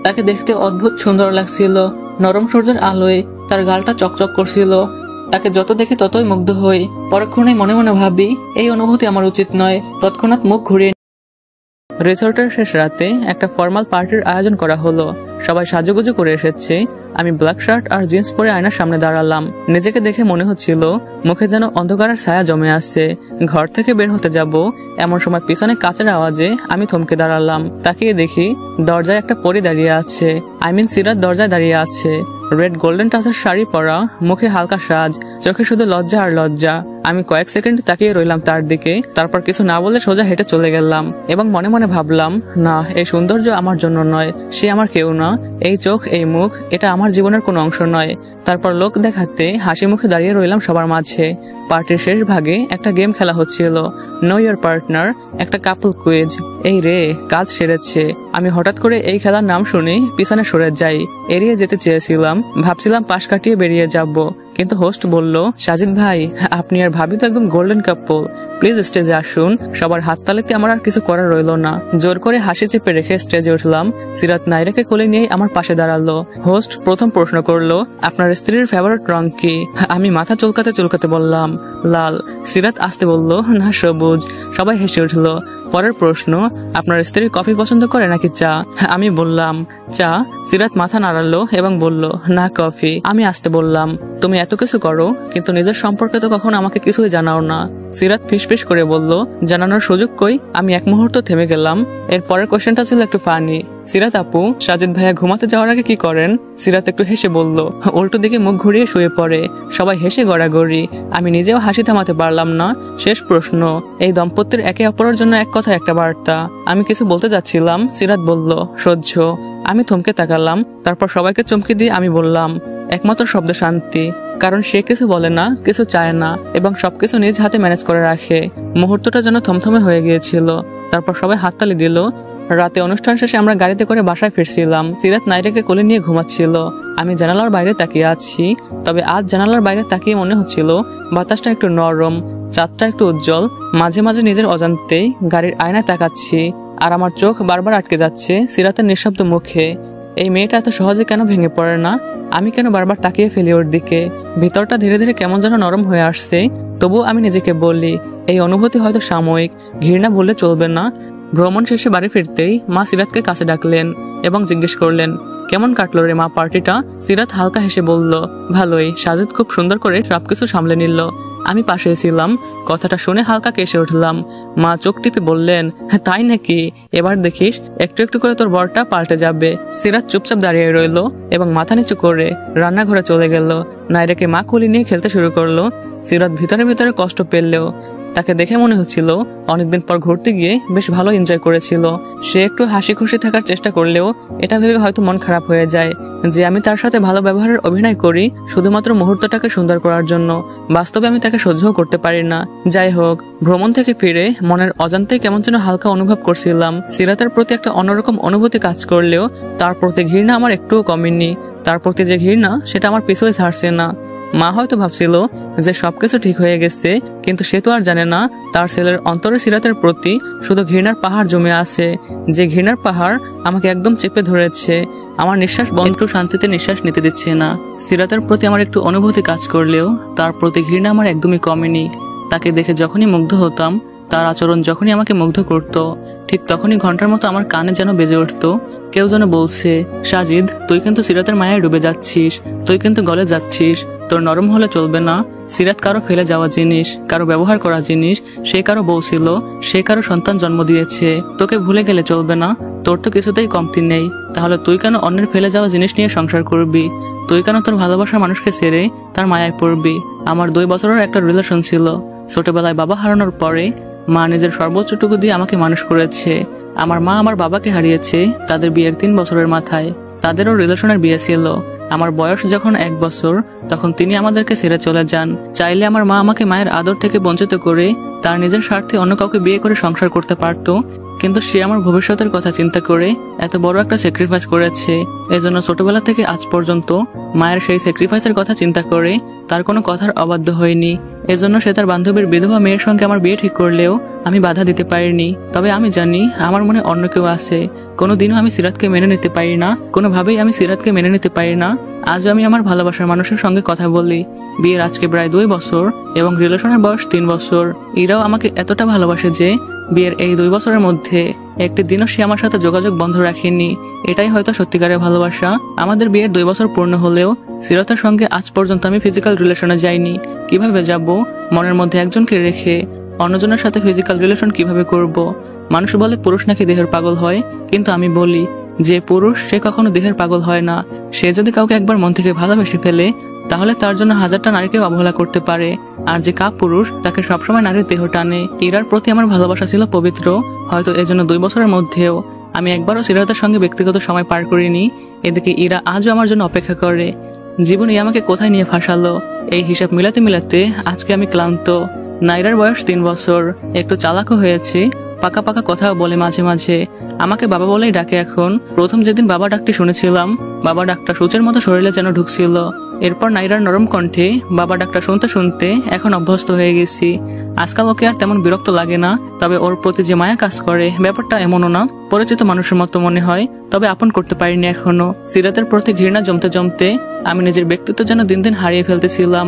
তাকে দেখতে অদ্ভুত সুন্দর লাগছিল। নরম সূর্যের আলোয় তার গালটা চকচক করছিল। তাকে যত দেখি ততই মুগ্ধ হই। পরক্ষণে মনে মনে ভাবি, এই অনুভূতি আমার উচিত নয়। তৎক্ষণাৎ মুখ ঘুরিয়ে রিসোর্টের শেষ রাতে একটা ফর্মাল পার্টির আয়োজন করা হলো। সবাই সাজুগুজু করে এসেছে। আমি ব্ল্যাক শার্ট আর জিন্স পরে আয়নার সামনে দাঁড়ালাম। নিজেকে দেখে মনে হচ্ছিল মুখে যেন অন্ধকারের ছায়া জমে আসছে। ঘর থেকে বের হতে যাব এমন সময় পিছনে কাচের আওয়াজে আমি থমকে দাঁড়ালাম। তাকিয়ে দেখি দরজায় একটা পরী দাঁড়িয়ে আছে। সিরাত দরজায় দাঁড়িয়ে আছে। রেড গোল্ডেন টাচের শাড়ি পরা, মুখে হালকা সাজ, চোখে শুধু লজ্জা আর লজ্জা। আমি কয়েক সেকেন্ড তাকিয়ে রইলাম তার দিকে। তারপর কিছু না বলে সোজা হেঁটে চলে গেলাম এবং মনে মনে ভাবলাম, না, এই সৌন্দর্য আমার জন্য নয়। সে আমার কেউ না। এই চোখ, এই মুখ, এটা আমার জীবনের কোনো অংশ নয়। তারপর লোক দেখাতে হাসি মুখে দাঁড়িয়ে রইলাম সবার মাঝে। পার্টির শেষ ভাগে একটা গেম খেলা হচ্ছিল, নো ইয়োর পার্টনার, একটা কাপল কুইজ। এই রে, কাজ সেরেছে। আমি হঠাৎ করে এই খেলার নাম শুনে পিছনে সরে যাই। এড়িয়ে যেতে চেয়েছিলাম, ভাবছিলাম পাশ কাটিয়ে বেরিয়ে যাব, কিন্তু হোস্ট বলল, সাজিদ ভাই, আপনি আর ভাবি তো একদম গোল্ডেন কাপল, প্লিজ স্টেজে আসুন। সবার হাততালিতে আমার আর কিছু করার রইল না। জোর করে হাসি চেপে রেখে স্টেজে উঠলাম। সিরাত নাইরাকে কোলে নিয়ে আমার পাশে দাঁড়ালো। হোস্ট প্রথম প্রশ্ন করলো, আপনার স্ত্রীর ফেভারিট রং কি? আমি মাথা চুলকাতে চুলকাতে বললাম, লাল। সিরাত আসতে বলল, না, সবুজ। সবাই হেসে উঠলো। পরের প্রশ্ন, আপনার স্ত্রী কফি পছন্দ করে নাকি চা? আমি বললাম চা। সিরাত মাথা নাড়ালো এবং বলল, না, কফি। আমি আসতে বললাম, তুমি এত কিছু করো কিন্তু নিজের সম্পর্কে তো কখনো আমাকে কিছুই জানাও না। সিরাত ফিসফিস করে বলল, জানানোর সুযোগ কই? আমি এক মুহূর্ত থেমে গেলাম। এর পরের কোশ্চেনটা ছিল একটু ফানি। সিরাত আপু, সাজিদ ভাইয়া ঘুমাতে যাওয়ার আগে কি করেন? সিরাত একটু হেসে বলল। উল্টো দিকে মুখ ঘুরিয়ে শুয়ে পড়ে। সবাই হেসে গড়াগড়ি। আমি নিজেও হাসি থামাতে পারলাম না। শেষ প্রশ্ন, এই দম্পতির একে অপরের জন্য এক কথা একটা বার্তা। আমি কিছু বলতে যাচ্ছিলাম, সিরাত বলল সহ্য। আমি থমকে তাকালাম, তারপর সবাইকে চমকে দিয়ে আমি বললাম, একমাত্র শব্দ শান্তি। কারণ সে কিছু বলে না, কিছু চায় না, এবং সবকিছু নিজ হাতে ম্যানেজ করে রাখে। মুহূর্তটা যেন থমথমে হয়ে গিয়েছিল। তারপর সবাই হাততালি দিল। রাতে অনুষ্ঠান শেষে আমরা গাড়িতে করে বাসায় ফিরছিলাম। সিরাত নাইরাকে কোলে নিয়ে ঘুমাচ্ছিল। আমি জানালার বাইরে তাকিয়ে আছি। তবে আজ জানালার বাইরে তাকিয়ে মনে হচ্ছিল বাতাসটা একটু নরম, চাঁদটা একটু উজ্জ্বল। মাঝে মাঝে নিজের অজান্তেই গাড়ির আয়নায় তাকাচ্ছি, আর আমার চোখ বারবার আটকে যাচ্ছে সিরাতের নিঃশব্দ মুখে। এই মেয়েটা এত সহজে কেন ভেঙে পড়ে না? আমি কেন বারবার তাকিয়ে ফেলি ওর দিকে? ভিতরটা ধীরে ধীরে কেমন যেন নরম হয়ে আসছে। তবুও আমি নিজেকে বলি, এই অনুভূতি হয়তো সাময়িক, ঘৃণা বললে চলবে না। ভ্রমণ শেষে বাড়ি ফিরতেই মা সিরাতকে কাছে ডাকলেন এবং জিজ্ঞেস করলেন, কেমন কাটলো রে মা পার্টিটা? সিরাত হালকা হেসে বলল, ভালোই। সাজিদ খুব সুন্দর করে সবকিছু সামলে নিল। আমি পাশে ছিলাম। কথাটা শুনে হালকা কেসে উঠলাম। মা চোখ টিপে বললেন, হ্যাঁ তাই নাকি? এবার দেখিস একটু একটু করে তোর বরটা পাল্টে যাবে। সিরাত চুপচাপ দাঁড়িয়ে রইল এবং মাথা নিচু করে রান্নাঘরে চলে গেল। নাইরাকে মা কুলি নিয়ে খেলতে শুরু করলো। সিরাত ভিতরে ভিতরে কষ্ট পেলেও তাকে দেখে মনে হচ্ছিল অনেকদিন পর ঘুরতে গিয়ে বেশ ভালো এনজয় করেছিল। সে একটু হাসি খুশি থাকার চেষ্টা করলেও এটা ভেবে হয়তো মন খারাপ হয়ে যায় যে আমি তার সাথে ভালো ব্যবহারের অভিনয় করি শুধুমাত্র মুহূর্তটাকে সুন্দর করার জন্য। বাস্তবে আমি তাকে সহ্যও করতে পারি না। যাই হোক, ভ্রমণ থেকে ফিরে মনের অজান্তেই কেমন যেন হালকা অনুভব করছিলাম। সিরাতের প্রতি একটা অন্যরকম অনুভূতি কাজ করলেও তার প্রতি ঘৃণা আমার একটুও কমেনি। তার প্রতি যে ঘৃণা, সেটা আমার পিছুই ছাড়ছে না। মা হয়তো ভাবছিল যে সবকিছু ঠিক হয়ে গেছে, কিন্তু সে তো আর জানে না তার ছেলের অন্তরে সিরাতের প্রতি শুধু ঘৃণার পাহাড় জমে আছে। যে ঘৃণার পাহাড় আমাকে একদম চেপে ধরেছে। আমার নিঃশ্বাস বন্ধ, শান্তিতে নিঃশ্বাস নিতে দিচ্ছে না। সিরাতের প্রতি আমার একটু অনুভূতি কাজ করলেও তার প্রতি ঘৃণা আমার একদমই কমেনি। তাকে দেখে যখনই মুগ্ধ হতাম, তার আচরণ যখনই আমাকে মুগ্ধ করত, ঠিক তখনই ঘন্টার মতো আমার কানে যেন বেজে উঠতো। কেউ যেন বলছে, সাজিদ তুই কিন্তু সিরাতের মায়ায় ডুবে যাচ্ছিস, তুই কিন্তু গলে যাচ্ছিস, তোর নরম হলে চলবে না। সিরাত কারো ফেলে যাওয়া জিনিস, কারো ব্যবহার করা জিনিস। সে কারো বউ ছিল, সে কারো সন্তান জন্ম দিয়েছে। তোকে ভুলে গেলে চলবে না। তোর তো কিছুতেই কমতি নেই। তাহলে তুই কেন অন্যের ফেলে যাওয়া জিনিস নিয়ে সংসার করবি? তুই কেন তোর ভালোবাসার মানুষকে ছেড়ে তার মায়ায় পড়বি? আমার 2 বছরের একটা রিলেশন ছিল। ছোটবেলায় বাবা হারানোর পরে মা নিজের সর্বোচ্চটুকু দিয়ে আমাকে মানুষ করেছে। আমার মা আমার বাবাকে হারিয়েছে তাদের বিয়ের 3 বছরের মাথায়। তাদেরও রিলেশনের বিয়ে ছিল। আমার বয়স যখন 1 বছর, তখন তিনি আমাদেরকে ছেড়ে চলে যান। চাইলে আমার মা আমাকে মায়ের আদর থেকে বঞ্চিত করে তার নিজের স্বার্থে অন্য কাউকে বিয়ে করে সংসার করতে পারত, কিন্তু সে আমার ভবিষ্যতের কথা চিন্তা করে এত বড় একটা স্যাক্রিফাইস করেছে। এজন্য ছোটবেলা থেকে আজ পর্যন্ত মায়ের সেই স্যাক্রিফাইসের কথা চিন্তা করে তার কোনো কথার অবাধ্য হয়নি। এজন্য সে তার বান্ধবীর বিধবা মেয়ের সঙ্গে আমার বিয়ে ঠিক করলেও আমি বাধা দিতে পারিনি। তবে আমি জানি আমার মনে অন্য কেউ আছে। কোনোদিনও আমি সিরাতকে মেনে নিতে পারি না, কোনোভাবেই আমি সিরাতকে মেনে নিতে পারি না। আজও আমি আমার ভালোবাসার মানুষের সঙ্গে কথা বলি। বিয়ের আজকে প্রায় 2 বছর এবং রিলেশনের বয়স 3 বছর। এরাও আমাকে এতটা ভালোবাসে যে বিয়ের এই 2 বছরের মধ্যে একটি দিনও সে আমার সাথে যোগাযোগ বন্ধ রাখেনি। এটাই হয়তো সত্যিকারের ভালোবাসা। আমাদের বিয়ের 2 বছর পূর্ণ হলেও সিরাতের সঙ্গে আজ পর্যন্ত আমি ফিজিক্যাল রিলেশনে যাইনি। কিভাবে যাব? মনের মধ্যে একজনকে রেখে অন্যজনের সাথে ফিজিক্যাল রিলেশন কিভাবে করব? মানুষ বলে পুরুষ নাকি দেহের পাগল হয়, কিন্তু আমি বলি যে পুরুষ সে কখনো দেহের পাগল হয় না। সে যদি কাউকে একবার মন থেকে ভালোবেসে ফেলে, তাহলে তার জন্য 1000টা নারীকেও অবহেলা করতে পারে। আর যে পুরুষ, তাকে সবসময় নারীর দেহ টানে। ইরার প্রতি আমার ভালোবাসা ছিল পবিত্র। হয়তো এজন্য 2 বছরের মধ্যেও আমি একবারও সিরাতের সঙ্গে ব্যক্তিগত সময় পার করিনি। এদিকে ইরা আজও আমার জন্য অপেক্ষা করে। জীবনে আমাকে কোথায় নিয়ে ফাঁসালো, এই হিসাব মিলাতে মিলাতে আজকে আমি ক্লান্ত। নাইরার বয়স 3 বছর, একটু চালাকও হয়েছে, পাকা পাকা কথাও বলে মাঝে মাঝে। আমাকে বাবা বলেই ডাকে এখন। প্রথম যেদিন বাবা ডাকটি শুনেছিলাম, বাবা ডাকটা সূচের মতো শরীরে যেন ঢুকছিল। এরপর নাইরার নরম কণ্ঠে বাবা ডাকটা শুনতে শুনতে এখন অভ্যস্ত হয়ে গেছি। আজকাল ওকে আর তেমন বিরক্ত লাগে না। তবে ওর প্রতি যে মায়া কাজ করে, ব্যাপারটা এমনও না। পরিচিত মানুষের মতো মনে হয়, তবে আপন করতে পারিনি এখনো। সিরাতের প্রতি ঘৃণা জমতে জমতে আমি নিজের ব্যক্তিত্ব যেন দিন দিন হারিয়ে ফেলতেছিলাম।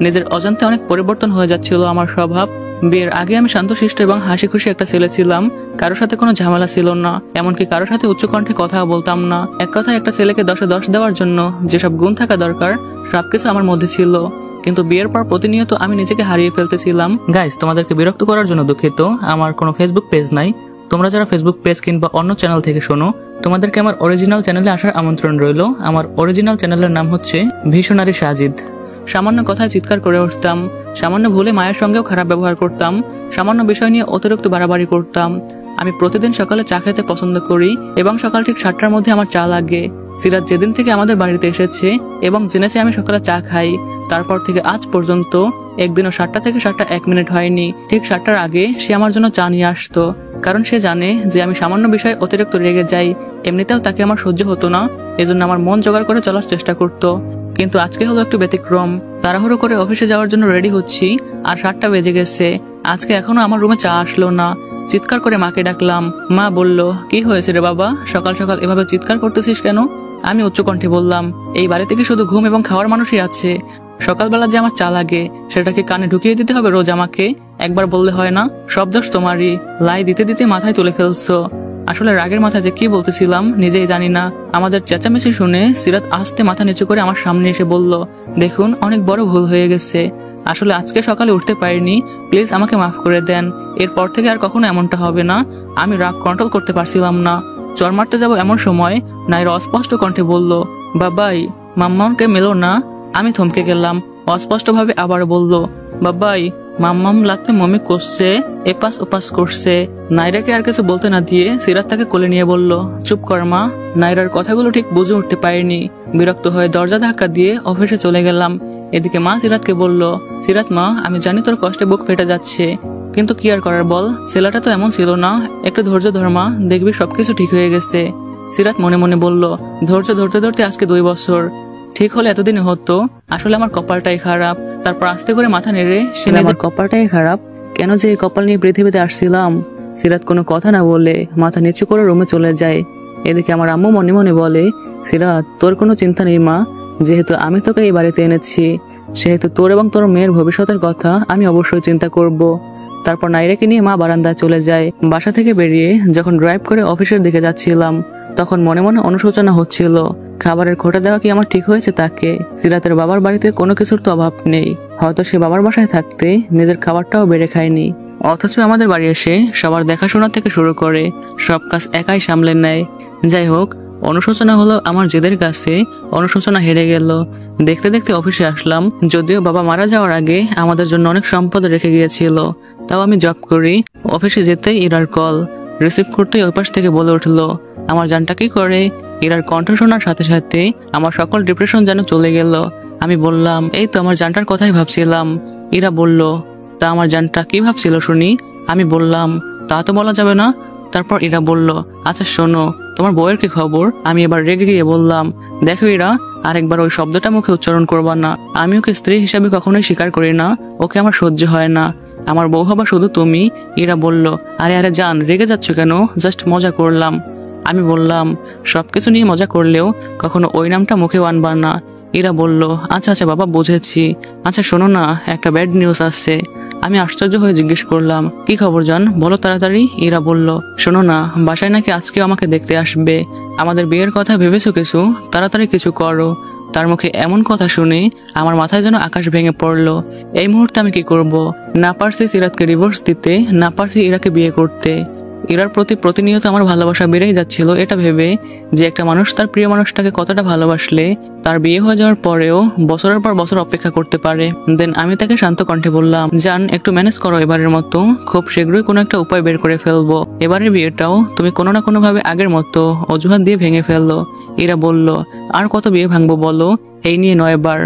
নিজের অজান্তে অনেক পরিবর্তন হয়ে যাচ্ছিল আমার স্বভাব। বিয়ের আগে আমি শান্তশিষ্ট এবং হাসি খুশি একটা ছেলে ছিলাম। কারোর সাথে কোনো ঝামেলা ছিল না, এমনকি কারোর সাথে উচ্চকণ্ঠে কথা বলতাম না। এক কথায় একটা ছেলেকে 10-এ 10 দেওয়ার জন্য যেসব গুণ থাকা দরকার সবকিছু আমার মধ্যে ছিল। কিন্তু বিয়ের পর প্রতিনিয়ত আমি নিজেকে হারিয়ে ফেলতেছিলাম। গাইস, তোমাদেরকে বিরক্ত করার জন্য দুঃখিত। আমার কোনো ফেসবুক পেজ নাই। তোমরা যারা ফেসবুক পেজ কিংবা অন্য চ্যানেল থেকে শোনো, তোমাদেরকে আমার অরিজিনাল চ্যানেলে আসার আমন্ত্রণ রইল। আমার অরিজিনাল চ্যানেলের নাম হচ্ছে ভিশনারি সাজিদ। সামান্য কথায় চিৎকার করে উঠতাম, সামান্য ভুলে মায়ের সঙ্গেও খারাপ ব্যবহার করতাম, সামান্য বিষয় নিয়ে অতিরিক্ত বাড়াবাড়ি করতাম। আমি প্রতিদিন সকালে চা খেতে পছন্দ করি এবং সকাল ঠিক 7টার মধ্যে আমার চা লাগে। সিরাত যেদিন থেকে আমাদের বাড়িতে এসেছে এবং জেনেছে আমি সকালে চা খাই, তারপর থেকে আজ পর্যন্ত একদিনও 7টা থেকে 7টা 1 মিনিট হয়নি ঠিক 7টার আগে সে আমার জন্য চা নিয়ে আসতো। কারণ সে জানে যে আমি সামান্য বিষয়ে অতিরিক্ত রেগে যাই। এমনিতেও তাকে আমার সহ্য হতো না, এজন্য আমার মন জোগাড় করে চলার চেষ্টা করতো। কিন্তু আজকে হলো একটু ব্যতিক্রম। তাড়াহুড়ো করে অফিসে যাওয়ার জন্য রেডি হচ্ছি আর 7টা বেজে গেছে। আজকে এখনো আমার রুমে চা আসলো না। চিৎকার করে মাকে ডাকলাম। মা বলল, কি হয়েছে রে বাবা, সকাল সকাল এভাবে চিৎকার করতেছিস কেন? আমি উচ্চকণ্ঠে বললাম, এই বাড়িতে কি শুধু ঘুম এবং খাওয়ার মানুষই আছে? সকালবেলা যে আমার চা লাগে সেটা কি কানে ঢুকিয়ে দিতে হবে রোজ আমাকে? একবার বললে হয় না? সব দোষ তোমারই, লাই দিতে দিতে মাথায় তুলে ফেলছো। আসলে রাগের মাথায় যে কি বলতেছিলাম নিজেই জানি না। আমাদের চেঁচামেচি শুনে সিরাত আস্তে মাথা নিচু করে আমার সামনে এসে বলল, দেখুন অনেক বড় ভুল হয়ে গেছে। আসলে আজকে সকালে উঠতে পারিনি, প্লিজ আমাকে মাফ করে দেন। এরপর থেকে আর কখনো এমনটা হবে না। আমি রাগ কন্ট্রোল করতে পারছিলাম না। চর মারতে যাবো এমন সময় নাইরা অস্পষ্ট কণ্ঠে বলল, বাবাই মাম্মামকে মেলো না। আমি থমকে গেলাম। অস্পষ্ট ভাবে আবার বলল, বাবাই মাম্মাম লাগতে মমি করছে, এপাস ওপাস করছে। নাইরাকে আর কিছু বলতে না দিয়ে সিরাত তাকে কোলে নিয়ে বলল, চুপ কর মা। নাইরার কথাগুলো ঠিক বুঝে উঠতে পারিনি। বিরক্ত হয়ে দরজা ধাক্কা দিয়ে অফিসে চলে গেলাম। এদিকে মা সিরাতকে বলল, সিরাত মা, আমি জানি তোর কষ্টে বুক ফেটে যাচ্ছে, কিন্তু কি আর করার বল, ছেলেটা তো এমন ছিল না। একটু ধৈর্য ধর মা, দেখবি সবকিছু ঠিক হয়ে গেছে। সিরাত মনে মনে বলল, ধৈর্য ধরতে ধরতে আজকে 2 বছর। ঠিক হলে এতদিনে হতো। আসলে আমার কপালটাই খারাপ। তারপর আস্তে করে মাথা নেড়ে সে আমার কপালটাই খারাপ, কেন যে এই কপাল নিয়ে পৃথিবীতে আসছিলাম। সিরাত কোনো কথা না বলে মাথা নিচু করে রুমে চলে যায়। এদিকে আমার আম্মু মনে মনে বলে, সিরাত তোর কোনো চিন্তা নেই মা, যেহেতু আমি তোকে এই বাড়িতে এনেছি, সেহেতু তোর এবং তোর মেয়ের ভবিষ্যতের কথা আমি অবশ্যই চিন্তা করব। তারপর নাইরাকে নিয়ে মা বারান্দায় চলে যায়। বাসা থেকে বেরিয়ে যখন ড্রাইভ করে অফিসের দিকে যাচ্ছিলাম, তখন মনে মনে অনুশোচনা হচ্ছিল, খাবারের খোঁটা দেওয়া কি আমার ঠিক হয়েছে তাকে? সিরাতের বাবার বাড়িতে কোনো কিছুর তো অভাব নেই, হয়তো সে বাবার বাসায় থাকতে নিজের খাবারটাও বেড়ে খায়নি, অথচ আমাদের বাড়ি এসে সবার দেখাশোনা থেকে শুরু করে সব কাজ একাই সামলে নেয়। যাই হোক, অনুশোচনা হলো আমার জেদের কাছে, অনুশোচনা হেরে গেল। দেখতে দেখতে অফিসে আসলাম। যদিও বাবা মারা যাওয়ার আগে আমাদের জন্য অনেক সম্পদ রেখে গিয়েছিল, তাও আমি জব করি। অফিসে যেতেই ইরার কল রিসিভ করতেই ওই পাশ থেকে বলে উঠলো, আমার জানটা কি করে? ইরার কণ্ঠ শোনার সাথে সাথে আমার সকল ডিপ্রেশন যেন চলে গেল। আমি বললাম, এই তো আমার জানটার কথাই ভাবছিলাম। ইরা বলল, তা আমার জানটা কি ভাবছিল শুনি? আমি বললাম, তা তো বলা যাবে না। তারপর ইরা বলল, আচ্ছা শোনো, তোমার বউয়ের কি খবর? আমি এবার রেগে গিয়ে বললাম, দেখো ইরা, আরেকবার ওই শব্দটা মুখে উচ্চারণ করবা না। আমি ওকে স্ত্রী হিসাবে কখনোই স্বীকার করি না, ওকে আমার সহ্য হয় না। আমার বউ হবা শুধু তুমি। ইরা বলল, আরে আরে জান, রেগে যাচ্ছ কেন? জাস্ট মজা করলাম। আমি বললাম, সবকিছু নিয়ে মজা করলেও কখনো ওই নামটা মুখেও আনবা না। ইরা বলল, আচ্ছা আচ্ছা বাবা, বুঝেছি। আচ্ছা শোনো না, একটা ব্যাড নিউজ আসছে। আমি আশ্চর্য হয়ে জিজ্ঞেস করলাম, কি খবর জান, বলো তাড়াতাড়ি। ইরা বলল, শোনো না, বাসায় নাকি আজকেও আমাকে দেখতে আসবে। আমাদের বিয়ের কথা ভেবেছো কিছু? তাড়াতাড়ি কিছু করো। তার মুখে এমন কথা শুনে আমার মাথায় যেন আকাশ ভেঙে পড়লো। এই মুহূর্তে আমি কি করব? না পারছি সিরাতকে ডিভোর্স দিতে, না পারছি ইরাকে বিয়ে করতে। ইরার প্রতি প্রতিনিয়ত আমার ভালোবাসা বেড়েই যাচ্ছিল, এটা ভেবে যে একটা মানুষ তার প্রিয় মানুষটাকে কতটা ভালোবাসলে তার বিয়ে হয়ে যাওয়ার পরেও বছরের পর বছর অপেক্ষা করতে পারে। দেন আমি তাকে শান্ত কণ্ঠে বললাম, জান একটু ম্যানেজ করো এবারের মতো, খুব শীঘ্রই কোনো একটা উপায় বের করে ফেলবো। এবারের বিয়েটাও তুমি কোনো না কোনো ভাবে আগের মতো অজুহাত দিয়ে ভেঙে ফেললো। ইরা বলল, আর কত বিয়ে ভাঙবো বলো, এই নিয়ে 9 বার।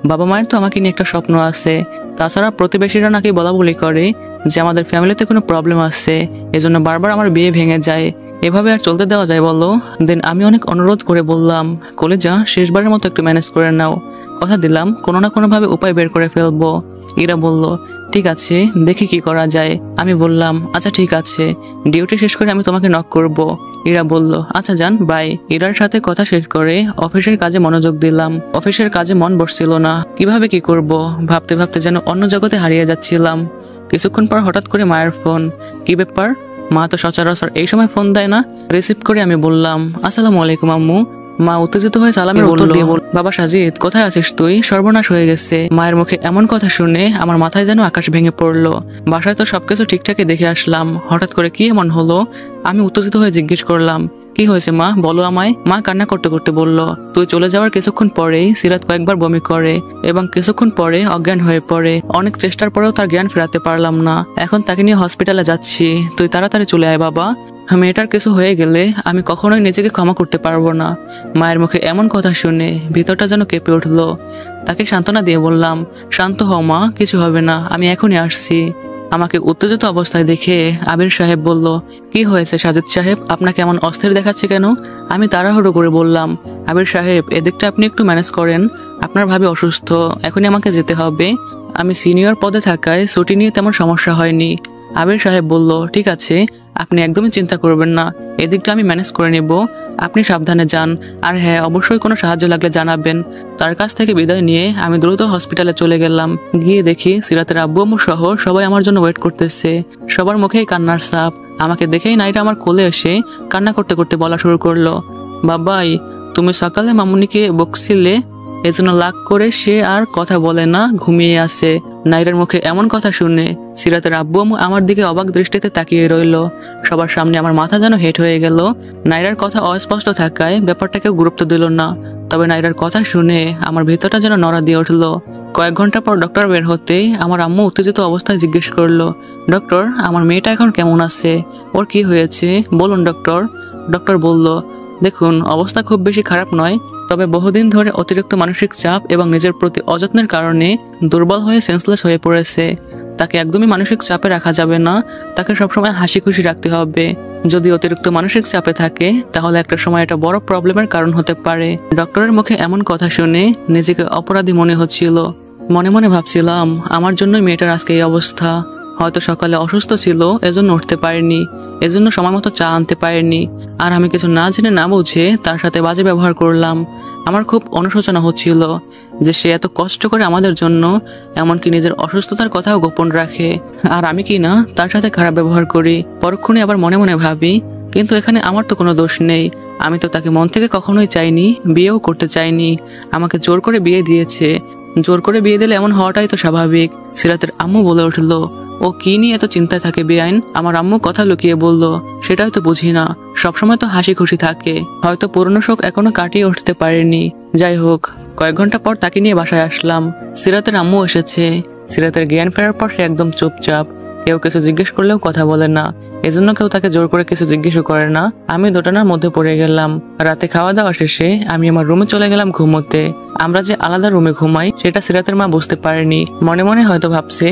বাবা মায়ের তো আমাকে নিয়ে একটা স্বপ্ন আছে। তাছাড়া প্রতিবেশীরা নাকি বলা বলি করে যে আমাদের ফ্যামিলিতে কোনো প্রবলেম আছে, এজন্য বারবার আমার বিয়ে ভেঙে যায়। এভাবে আর চলতে দেওয়া যায় বলো? দেন আমি অনেক অনুরোধ করে বললাম, কলেজা শেষবারের মতো একটু ম্যানেজ করে নাও, কথা দিলাম কোনো না কোনো ভাবে উপায় বের করে ফেলবো। ইরা বলল, ঠিক আছে, দেখি কি করা যায়। আমি বললাম, আচ্ছা ঠিক আছে, ডিউটি শেষ করে আমি তোমাকে নক করব। ইরা বলল, আচ্ছা যান, বাই। ইরার সাথে কথা শেষ করে অফিসের কাজে মনোযোগ দিলাম। অফিসের কাজে মন বসছিল না, কিভাবে কি করব ভাবতে ভাবতে যেন অন্য জগতে হারিয়ে যাচ্ছিলাম। কিছুক্ষণ পর হঠাৎ করে মায়ের ফোন। কি ব্যাপার? মা তো সচরাচর এই সময় ফোন দেয় না। রিসিভ করে আমি বললাম, আসসালামু আলাইকুম আম্মু। মা উত্তেজিত হয়ে সালামের উত্তর দিয়ে বলল, বাবা সাজিদ, কোথায় আছিস তুই? সর্বনাশ হয়ে গেছে। মায়ের মুখে এমন কথা শুনে আমার মাথায় যেন আকাশ ভেঙে পড়লো। বাসায় তো সবকিছু ঠিকঠাকই দেখে আসলাম, হঠাৎ করে কি এমন হলো? আমি উত্তেজিত হয়ে জিজ্ঞেস করলাম, কি হয়েছে মা, বলো আমায়। মা কান্না করতে করতে বলল, তুই চলে যাওয়ার কিছুক্ষণ পরেই সিরাত কয়েকবার বমি করে এবং কিছুক্ষণ পরে অজ্ঞান হয়ে পড়ে। অনেক চেষ্টার পরেও তার জ্ঞান ফেরাতে পারলাম না। এখন তাকে নিয়ে হসপিটালে যাচ্ছি, তুই তাড়াতাড়ি চলে আয় বাবা। মেয়েটার কিছু হয়ে গেলে আমি কখনোই নিজেকে ক্ষমা করতে পারবো না। মায়ের মুখে এমন কথা শুনে ভিতরটা যেন কেঁপে উঠলো। তাকে সান্ত্বনা দিয়ে বললাম, শান্ত হও মা, কিছু হবে না, আমি এখনই আসছি। আমাকে উত্তেজিত অবস্থায় দেখে আবির সাহেব বলল, কি হয়েছে সাজিদ সাহেব, আপনাকে এমন অস্থির দেখাচ্ছে কেন? আমি তাড়াহুড়ো করে বললাম, আবির সাহেব এদিকটা আপনি একটু ম্যানেজ করেন, আপনার ভাবি অসুস্থ, এখনই আমাকে যেতে হবে। আমি সিনিয়র পদে থাকায় ছুটি নিয়ে তেমন সমস্যা হয়নি। আবির সাহেব বলল, ঠিক আছে, আপনি একদমই চিন্তা করবেন না, এদিকটা আমি ম্যানেজ করে নেব, আপনি সাবধানে যান। আর হ্যাঁ, অবশ্যই কোনো সাহায্য লাগলে জানাবেন। তার কাছ থেকে বিদায় নিয়ে আমি দ্রুত হসপিটালে চলে গেলাম। গিয়ে দেখি সিরাতের আব্বু আম্মু সহ সবাই আমার জন্য ওয়েট করতেছে। সবার মুখেই কান্নার ছাপ। আমাকে দেখেই নাইরা আমার কোলে এসে কান্না করতে করতে বলা শুরু করলো, বাবাই তুমি সকালে মামুনিকে বকছিলে, এজন্য লাগ করে সে আর কথা বলে না, ঘুমিয়ে আছে। নাইরার মুখে এমন কথা শুনে সিরাতের আব্বু আম্মু আমার দিকে অবাক দৃষ্টিতে তাকিয়ে রইল। সবার সামনে আমার মাথা যেন হেঁট হয়ে গেল। নাইরার কথা অস্পষ্ট থাকায় ব্যাপারটাকে গুরুত্ব দিল না। তবে নাইরার কথা শুনে আমার ভেতরটা যেন নড়া দিয়ে উঠলো। কয়েক ঘন্টা পর ডক্টর বের হতেই আমার আম্মু উত্তেজিত অবস্থায় জিজ্ঞেস করলো, ডক্টর আমার মেয়েটা এখন কেমন আছে, ওর কি হয়েছে বলুন ডক্টর। ডক্টর বলল, দেখুন অবস্থা খুব বেশি খারাপ নয়, তবে বহুদিন ধরে অতিরিক্ত মানসিক চাপ এবং নিজের প্রতি অযত্নের কারণে দুর্বল হয়ে সেন্সলেস হয়ে পড়েছে। তাকে একদমই মানসিক চাপে রাখা যাবে না, তাকে সবসময় হাসি খুশি রাখতে হবে। যদি অতিরিক্ত মানসিক চাপে থাকে তাহলে একটা সময় এটা বড় প্রবলেমের কারণ হতে পারে। ডক্টরের মুখে এমন কথা শুনে নিজেকে অপরাধী মনে হচ্ছিল। মনে মনে ভাবছিলাম, আমার জন্যই মেয়েটার আজকে এই অবস্থা। হয়তো সকালে অসুস্থ ছিল, এজন্য উঠতে পারেনি, এজন্য সময় মতো চা আনতে পারেনি, আর আমি কিছু না জেনে না বুঝে তার সাথে বাজে ব্যবহার করলাম। আমার খুব অনুশোচনা হচ্ছিল যে সে এত কষ্ট করে আমাদের জন্য, এমনকি নিজের অসুস্থতার কথাও গোপন রাখে, আর আমি কি না তার সাথে খারাপ ব্যবহার করি। পরক্ষণে আবার মনে মনে ভাবি, কিন্তু এখানে আমার তো কোনো দোষ নেই। আমি তো তাকে মন থেকে কখনোই চাইনি, বিয়েও করতে চাইনি। আমাকে জোর করে বিয়ে দিয়েছে। জোর করে বিয়ে দিলে এমন হওয়াটাই তো স্বাভাবিক। সিরাতের আম্মু বলে উঠলো, ও কি নিয়ে এত চিন্তায় থাকে বেআইন? আমার আম্মু কথা লুকিয়ে বলল, সেটাই তো বুঝি না, সবসময় তো হাসি খুশি থাকে, হয়তো পুরনো শোক এখনো কাটিয়ে উঠতে পারেনি। যাই হোক, কয়েক ঘন্টা পর তাকে নিয়ে বাসায় আসলাম। সিরাতের আম্মু এসেছে। সিরাতের জ্ঞান ফেরার পর সে একদম চুপচাপ, কেউ কিছু জিজ্ঞেস করলেও কথা বলে না, এজন্য কেউ তাকে জোর করে কিছু জিজ্ঞেসও করে না। আমি দোটানার মধ্যে পড়ে গেলাম। রাতে খাওয়া দাওয়া শেষে আমি আমার রুমে চলে গেলাম ঘুমোতে। আমরা যে আলাদা রুমে ঘুমাই সেটা সিরাতের মা বুঝতে পারেনি। মনে মনে হয়তো ভাবছে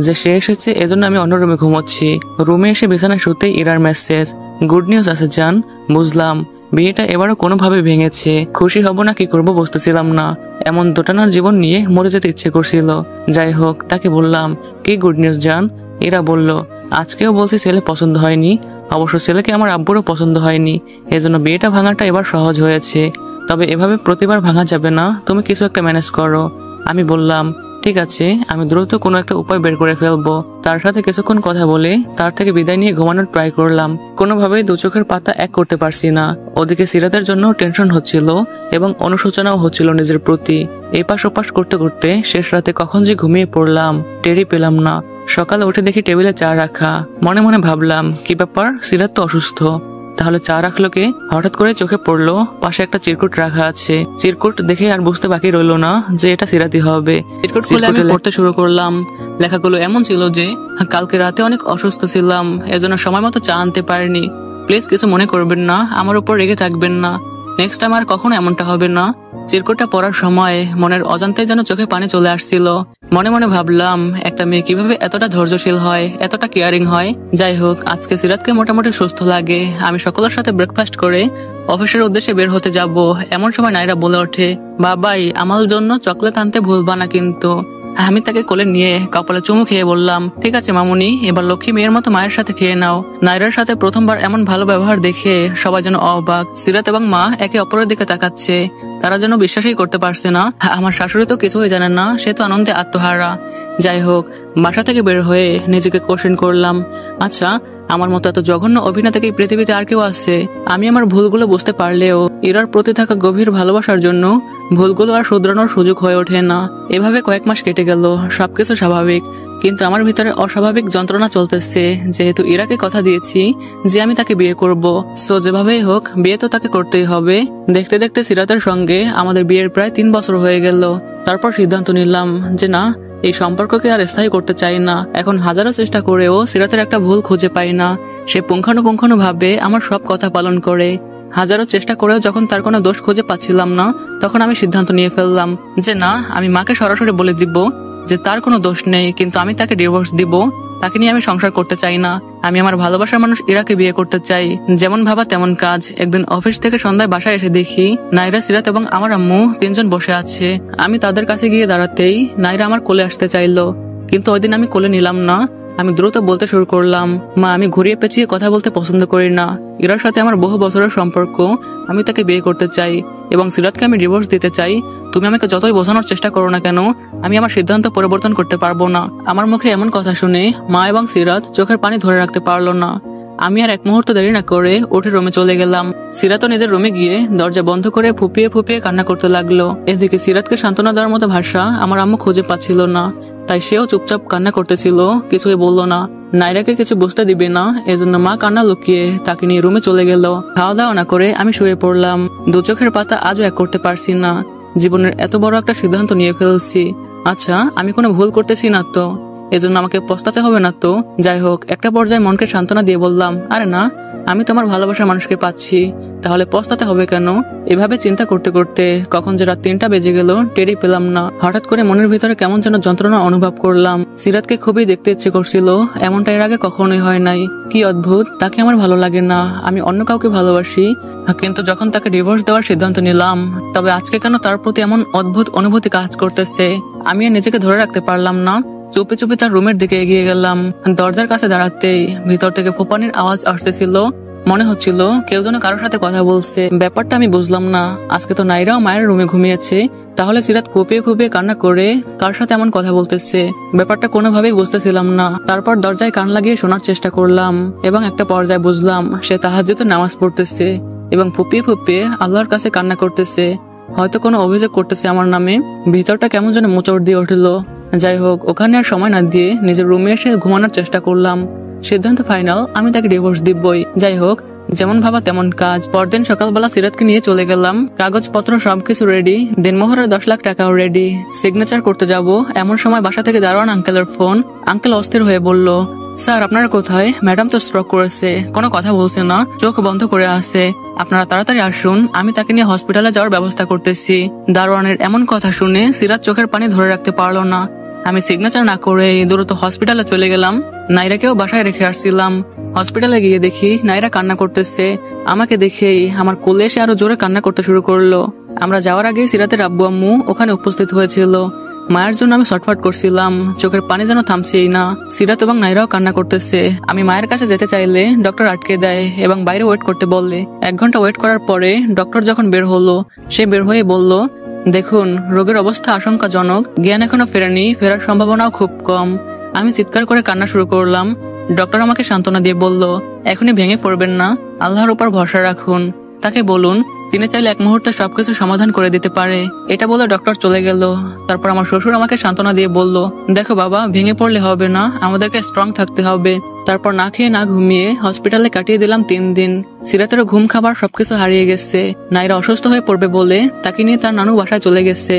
যে সে এসেছে এজন্য আমি অন্য রুমে ঘুমোচ্ছি। রুমে এসে বিছানায় শুতেই ইরার মেসেজ, গুড নিউজ আছে জান। বুঝলাম বিয়েটা এবারও কোনোভাবে ভেঙেছে। খুশি হব না কি করব বুঝতেছিলাম না। এমন দোটানার জীবন নিয়ে মরে যেতে ইচ্ছে করছিল। যাই হোক, তাকে বললাম, কি গুড নিউজ জান? এরা বলল, আজকেও বলছি ছেলে পছন্দ হয়নি। অবশ্য ছেলেকে আমার আব্বুরও পছন্দ হয়নি, এজন্য বিয়েটা ভাঙাটা এবার সহজ হয়েছে। তবে এভাবে প্রতিবার ভাঙা যাবে না, তুমি কিছু একটা ম্যানেজ করো। আমি বললাম, ঠিক আছে, আমি দ্রুত কোনো একটা উপায় বের করে ফেলবো। তার সাথে কিছুক্ষণ কথা বলে তার থেকে বিদায় নিয়ে ঘুমানোর ট্রাই করলাম। কোনোভাবেই দু চোখের পাতা এক করতে পারছি না। ওদিকে সিরাতের জন্য টেনশন হচ্ছিল এবং অনুশোচনাও হচ্ছিল নিজের প্রতি। এপাশ ওপাশ করতে করতে শেষ রাতে কখন যে ঘুমিয়ে পড়লাম টেরই পেলাম না। সকালে উঠে দেখি টেবিলে চা রাখা। মনে মনে ভাবলাম, কি ব্যাপার, সিরাত তো অসুস্থ, তাহলে চা রাখলো কে? হঠাৎ করে চোখে পড়লো পাশে একটা চিরকুট রাখা আছে। চিরকুট দেখে আর বুঝতে বাকি রইলো না যে এটা সিরাতি হবে। চিরকুট খুলে আমি পড়তে শুরু করলাম। লেখাগুলো এমন ছিল যে, কালকে রাতে অনেক অসুস্থ ছিলাম, এজন্য সময় মতো চা আনতে পারিনি। প্লিজ কিছু মনে করবেন না, আমার উপর রেগে থাকবেন না, নেক্সট টাইম আর কখনো এমনটা হবে না। চিরকুটটা পড়ার সময় মনের অজান্তে যেন চোখে পানি চলে আসছিল। মনে মনে ভাবলাম, একটা মেয়ে কিভাবে এতটা ধৈর্যশীল হয়, এতটা কেয়ারিং হয়। যাই হোক, আজকে সিরাতকে মোটামুটি সুস্থ লাগে। আমি সকলের সাথে ব্রেকফাস্ট করে অফিসের উদ্দেশ্যে বের হতে যাব। এমন সময় নাইরা বলে ওঠে, বাবাই আমার জন্য চকলেট আনতে ভুলবা না কিন্তু। আমি তাকে কোলে নিয়ে কপালে চুমু খেয়ে বললাম, ঠিক আছে মামুনি, এবার লক্ষ্মী মেয়ের মতো মায়ের সাথে খেয়ে নাও। নাইরার সাথে প্রথমবার এমন ভালো ব্যবহার দেখে সবাই যেন অবাক। সিরাত এবং মা একে অপরের দিকে তাকাচ্ছে, তারা যেন বিশ্বাসই করতে পারছে না। আমার শাশুড়ি তো কিছুই জানেন না, সে তো আনন্দে আত্মহারা। যাই হোক, বাসা থেকে বের হয়ে নিজেকে কোশ্চেন করলাম, আচ্ছা আমার মতো এত জঘন্য অভিনেতা কি পৃথিবীতে আর কেউ আছে? আমি আমার ভুলগুলো বুঝতে পারলেও ইরার প্রতি থাকা গভীর ভালোবাসার জন্য ভুলগুলো আর শুধরানোর সুযোগ হয়ে ওঠে না। এভাবে কয়েক মাস কেটে গেল, সবকিছু স্বাভাবিক। কিন্তু আমার ভিতরে অস্বাভাবিক যন্ত্রণা চলতেছে, যেহেতু ইরাকে কথা দিয়েছি যে আমি তাকে বিয়ে করব, সো যেভাবেই হোক বিয়ে তো তাকে করতেই হবে। দেখতে দেখতে সিরাতের সঙ্গে আমাদের বিয়ের প্রায় 3 বছর হয়ে গেল। তারপর সিদ্ধান্ত নিলাম যে না, এই সম্পর্ককে আর স্থায়ী করতে চাই না। এখন হাজারো চেষ্টা করেও সিরাতের একটা ভুল খুঁজে পাই না। সে পুঙ্খানুপুঙ্খানুভাবে আমার সব কথা পালন করে। হাজারো চেষ্টা করেও যখন তার কোনো দোষ খুঁজে পাচ্ছিলাম না, তখন আমি সিদ্ধান্ত নিয়ে ফেললাম যে না, আমি মাকে সরাসরি বলে দিব যে তার কোনো দোষ নেই, কিন্তু আমি তাকে ডিভোর্স দিব। তাকে নিয়ে আমি সংসার করতে চাই না। আমি আমার ভালোবাসার মানুষ ইরাকে বিয়ে করতে চাই। যেমন ভাবা তেমন কাজ। একদিন অফিস থেকে সন্ধ্যায় বাসায় এসে দেখি নাইরা, সিরাত এবং আমার আম্মু 3 জন বসে আছে। আমি তাদের কাছে গিয়ে দাঁড়াতেই নাইরা আমার কোলে আসতে চাইলো, কিন্তু ওই দিন আমি কোলে নিলাম না। আমি দ্রুত বলতে শুরু করলাম, মা, আমি ঘুরিয়ে পেঁচিয়ে কথা বলতে পছন্দ করি না। ইরার সাথে আমার বহু বছরের সম্পর্ক, আমি তাকে বিয়ে করতে চাই এবং সিরাতকে আমি ডিভোর্স দিতে চাই। তুমি আমাকে যতই বোঝানোর চেষ্টা করো না কেন, আমি আমার সিদ্ধান্ত পরিবর্তন করতে পারবো না। আমার মুখে এমন কথা শুনে মা এবং সিরাত চোখের পানি ধরে রাখতে পারলো না। আমি আর এক মুহূর্ত দেরি না করে উঠে রুমে চলে গেলাম। সিরাতও নিজের রুমে গিয়ে দরজা বন্ধ করে ফুপিয়ে ফুপিয়ে কান্না করতে লাগলো। এদিকে সিরাতকে সান্ত্বনা দেওয়ার মতো ভাষা আমার আম্মু খুঁজে পাচ্ছিল না, তাই সেও চুপচাপ কান্না করতেছিল, কিছুই বললো না। নাইরাকে কিছু বুঝতে দিবে না, এজন্য মা কান্না লুকিয়ে তাকে নিয়ে রুমে চলে গেল। খাওয়া দাওয়া না করে আমি শুয়ে পড়লাম। 2 চোখের পাতা আজও এক করতে পারছি না। জীবনের এত বড় একটা সিদ্ধান্ত নিয়ে ফেলছি। আচ্ছা, আমি কোনো ভুল করতেছি না তো? এজন্য আমাকে পস্তাতে হবে না তো? যাই হোক, একটা পর্যায়ে মনকে সান্ত্বনা দিয়ে বললাম, আরে না, আমি তোমার ভালোবাসার মানুষকে পাচ্ছি, তাহলে পস্তাতে হবে কেন? এভাবে চিন্তা করতে করতে কখন যে রাত 3টা বেজে গেল টেরই পেলাম না। হঠাৎ করে মনের ভিতরে কেমন যেন যন্ত্রণা অনুভব করলাম। সিরাতকে খুবই দেখতে ইচ্ছে করছিল, এমনটা এর আগে কখনোই হয় নাই। কি অদ্ভুত, তাকে আমার ভালো লাগে না, আমি অন্য কাউকে ভালোবাসি। কিন্তু যখন তাকে ডিভোর্স দেওয়ার সিদ্ধান্ত নিলাম, তবে আজকে কেন তার প্রতি এমন অদ্ভুত অনুভূতি কাজ করতেছে, আমি আর নিজেকে ধরে রাখতে পারলাম না। চুপে চুপে তার রুমের দিকে এগিয়ে গেলাম। দরজার কাছে দাঁড়াতেই ভিতর থেকে ফোপানির আওয়াজ আসতেছিল। মনে হচ্ছিল কেউ যেন কারোর সাথে কথা বলছে। ব্যাপারটা আমি বুঝলাম না। আজকে তো নাইরাও মায়ের রুমে ঘুমিয়েছে, তাহলে সিরাত ফুপিয়ে ফুপিয়ে কান্না করে কার সাথে এমন কথা বলতেছে? ব্যাপারটা কোনোভাবেই বুঝতেছিলাম না। তারপর দরজায় কান লাগিয়ে শোনার চেষ্টা করলাম এবং একটা পর্যায়ে বুঝলাম সে তাহাজ্জুদের নামাজ পড়তেছে এবং ফুপিয়ে ফুপিয়ে আল্লাহর কাছে কান্না করতেছে। হয়তো কোনো অভিযোগ করতেছে আমার নামে। ভিতরটা কেমন যেন মোচড় দিয়ে উঠলো। যাই হোক, ওখানে আর সময় না দিয়ে নিজের রুমে এসে ঘুমানোর চেষ্টা করলাম। সিদ্ধান্ত ফাইনাল, আমি তাকে ডিভোর্স দিবই। যাই হোক, যেমন ভাবা তেমন কাজ। পরদিন সকালবেলা সিরাতকে নিয়ে চলে গেলাম। কাগজপত্র সবকিছু রেডি, দিনমোহরের 10 লাখ টাকাও রেডি। সিগনেচার করতে যাব, এমন সময় বাসা থেকে দারোয়ান আঙ্কেলের ফোন। আঙ্কেল অস্থির হয়ে বলল, স্যার, আপনারা কোথায়? ম্যাডাম তো স্ট্রোক করেছে, কোনো কথা বলছে না, চোখ বন্ধ করে আছে। আপনারা তাড়াতাড়ি আসুন, আমি তাকে নিয়ে হসপিটালে যাওয়ার ব্যবস্থা করতেছি। দারোয়ানের এমন কথা শুনে সিরাত চোখের পানি ধরে রাখতে পারলো না। আমি সিগনেচার না করে দ্রুত হসপিটালে চলে গেলাম। নাইরাকেও বাসায় রেখে আসছিলাম। হসপিটালে গিয়ে দেখি নাইরা কান্না করতেছে। আমাকে দেখেই আমার কোলে এসে আরো জোরে কান্না করতে শুরু করলো। আমরা যাওয়ার আগে সিরাতের আব্বু আম্মু ওখানে উপস্থিত হয়েছিল। মায়ের জন্য আমি ছটফট করছিলাম, চোখের পানি যেন থামছেই না। সিরাত এবং নাইরাও কান্না করতেছে। আমি মায়ের কাছে যেতে চাইলে ডক্টর আটকে দেয় এবং বাইরে ওয়েট করতে বললে। 1 ঘন্টা ওয়েট করার পরে ডক্টর যখন বের হলো, সে বের হয়ে বলল, দেখুন, রোগের অবস্থা আশঙ্কাজনক, জ্ঞান এখনো ফেরেনি, ফেরার সম্ভাবনাও খুব কম। আমি চিৎকার করে কান্না শুরু করলাম। ডক্টর আমাকে সান্ত্বনা দিয়ে বলল, এখনই ভেঙে পড়বেন না, আল্লাহর উপর ভরসা রাখুন। তাকে বলুন তিনি চাইলে 1 মুহূর্তে সবকিছু সমাধান করে দিতে পারে। এটা বলে ডক্টর চলে গেল। তারপর আমার শ্বশুর আমাকে সান্ত্বনা দিয়ে বলল, দেখো বাবা, ভেঙে পড়লে হবে না, আমাদেরকে স্ট্রং থাকতে হবে। তারপর না খেয়ে না ঘুমিয়ে হসপিটালে কাটিয়ে দিলাম 3 দিন। সিরাতেরও ঘুম খাবার সবকিছু হারিয়ে গেছে। নাইরা অসুস্থ হয়ে পড়বে বলে তাকে নিয়ে তার নানু বাসায় চলে গেছে।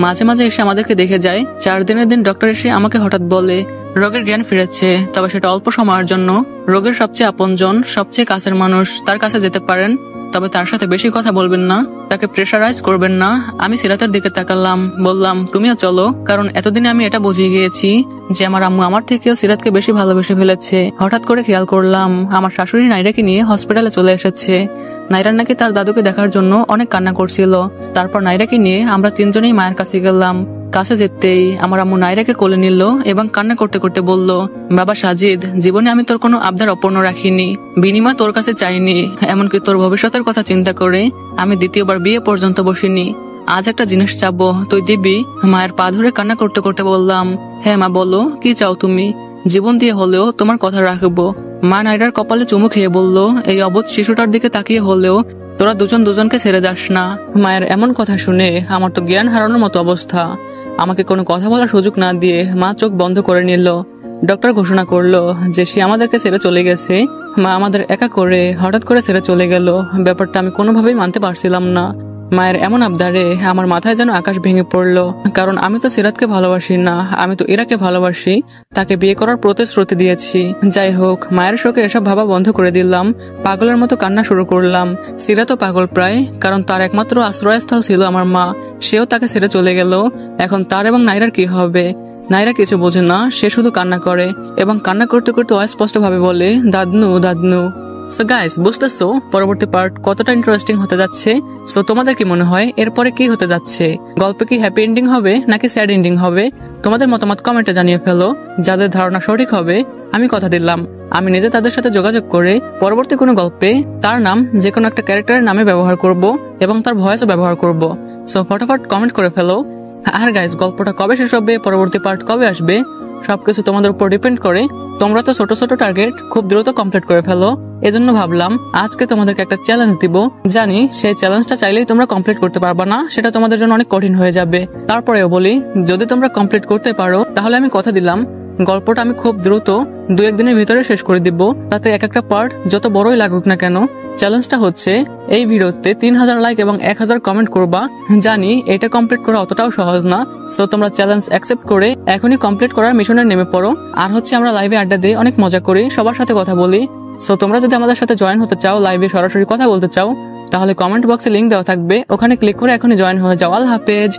মাঝে মাঝে এসে আমাদেরকে দেখে যায়। 4 দিনের দিন ডক্টর এসে আমাকে হঠাৎ বলে, রোগের জ্ঞান ফিরেছে, তবে সেটা অল্প সময়ের জন্য। রোগের সবচেয়ে আপনজন, সবচেয়ে কাছের মানুষ তার কাছে যেতে পারেন, তবে তার সাথে বেশি কথা বলবেন না, তাকে প্রেশারাইজ করবেন না। আমি সিরাতের দিকে তাকালাম, বললাম, তুমিও চলো, কারণ এতদিনে আমি এটা বুঝিয়ে গিয়েছি যে আমার আম্মু আমার থেকেও সিরাতকে বেশি ভালোবেসে ফেলেছে। হঠাৎ করে খেয়াল করলাম আমার শাশুড়ি নাইরাকে নিয়ে হসপিটালে চলে এসেছে। নাইরার নাকি তার দাদুকে দেখার জন্য অনেক কান্না করছিল। তারপর নাইরাকে নিয়ে আমরা 3 জনেই মায়ের কাছে গেলাম। কাছে যেতেই আমার আম্মু নাইরাকে কোলে নিল এবং কান্না করতে করতে বলল, বাবা সাজিদ, জীবনে আমি তোর কোনো আবদার অপূর্ণ রাখিনি, বিনিময় তোর কাছে চাইনি, এমনকি তোর ভবিষ্যতের কথা চিন্তা করে আমি দ্বিতীয়বার বিয়ে পর্যন্ত বসিনি। আজ একটা জিনিস চাবো, তুই দিবি? মায়ের পা ধরে কান্না করতে করতে বললাম, হ্যাঁ মা, বলো, কি চাও তুমি? জীবন দিয়ে হলেও তোমার কথা রাখবো। মা নাইরার কপালে চুমু খেয়ে বলল, এই অবোধ শিশুটার দিকে তাকিয়ে হলেও তোরা দুজন দুজনকে ছেড়ে যাস না। মায়ের এমন কথা শুনে আমার তো জ্ঞান হারানোর মতো অবস্থা। আমাকে কোনো কথা বলার সুযোগ না দিয়ে মা চোখ বন্ধ করে নিল। ডক্টর ঘোষণা করলো যে সে আমাদেরকে ছেড়ে চলে গেছে। মা আমাদের একা করে হঠাৎ করে ছেড়ে চলে গেল। ব্যাপারটা আমি কোনোভাবেই মানতে পারছিলাম না। মায়ের এমন আবদারে আমার মাথায় যেন আকাশ ভেঙে পড়লো। কারণ আমি তো সিরাতকে ভালোবাসি না, আমি তো ইরাকে ভালোবাসি। তাকে বিয়ে করার প্রতিশ্রুতি দিয়েছি। যাই হোক, মায়ের শোকে এসব ভাবা বন্ধ করে দিলাম। পাগলের মতো কান্না শুরু করলাম। সিরাতও পাগল প্রায়, কারণ তার একমাত্র আশ্রয়স্থল ছিল আমার মা। সেও তাকে ছেড়ে চলে গেল। এখন তার এবং নাইরার কি হবে? নাইরা কিছু বোঝে না, সে শুধু কান্না করে এবং কান্না করতে করতে অস্পষ্ট ভাবে বলে, দাদনু দাদনু। সো গাইস, বুঝতেছো পরবর্তী পার্ট কতটা ইন্টারেস্টিং হতে যাচ্ছে? সো তোমাদের কি মনে হয় এরপরে কি হতে যাচ্ছে? গল্পে কি হ্যাপি এন্ডিং হবে নাকি স্যাড এন্ডিং হবে? তোমাদের মতামত কমেন্টে জানিয়ে ফেলো। যাদের ধারণা সঠিক হবে, আমি কথা দিলাম আমি নিজে তাদের সাথে যোগাযোগ করে পরবর্তী কোনো গল্পে তার নাম যে কোনো একটা ক্যারেক্টারের নামে ব্যবহার করব এবং তার ভয়েসও ব্যবহার করব। সো ফটাফট কমেন্ট করে ফেলো। আর গাইস, গল্পটা কবে শেষ হবে, পরবর্তী পার্ট কবে আসবে, সবকিছু তোমাদের উপর ডিপেন্ড করে। তোমরা তো ছোট ছোট টার্গেট খুব দ্রুত কমপ্লিট করে ফেলো। এজন্য ভাবলাম আজকে তোমাদেরকে একটা চ্যালেঞ্জ দিব। জানি সেই চ্যালেঞ্জটা চাইলেই তোমরা কমপ্লিট করতে পারবে না, সেটা তোমাদের জন্য অনেক কঠিন হয়ে যাবে। তারপরেও বলি, যদি তোমরা কমপ্লিট করতে পারো তাহলে আমি কথা দিলাম গল্পটা আমি খুব দ্রুত 2-1 দিনের ভিতরে শেষ করে দিব। তাতে এক একটা পার্ট যত বড়ই লাগুক না কেন। চ্যালেঞ্জটা হচ্ছে এই ভিডিওতে 3000 লাইক এবং 1000 কমেন্ট করবা। জানি এটা কমপ্লিট করা অতটাও সহজ না। সো তোমরা চ্যালেঞ্জ অ্যাকসেপ্ট করে এখনই কমপ্লিট করার মিশনে নেমে পড়ো। আর হচ্ছে আমরা লাইভে আড্ডা দিই, অনেক মজা করি, সবার সাথে কথা বলি। সো তোমরা যদি আমাদের সাথে জয়েন হতে চাও, লাইভে সরাসরি কথা বলতে চাও, তাহলে কমেন্ট বক্সে লিংক দেওয়া থাকবে, ওখানে ক্লিক করে এখনই জয়েন হয়ে যাও। আল্লাহ হাফেজ।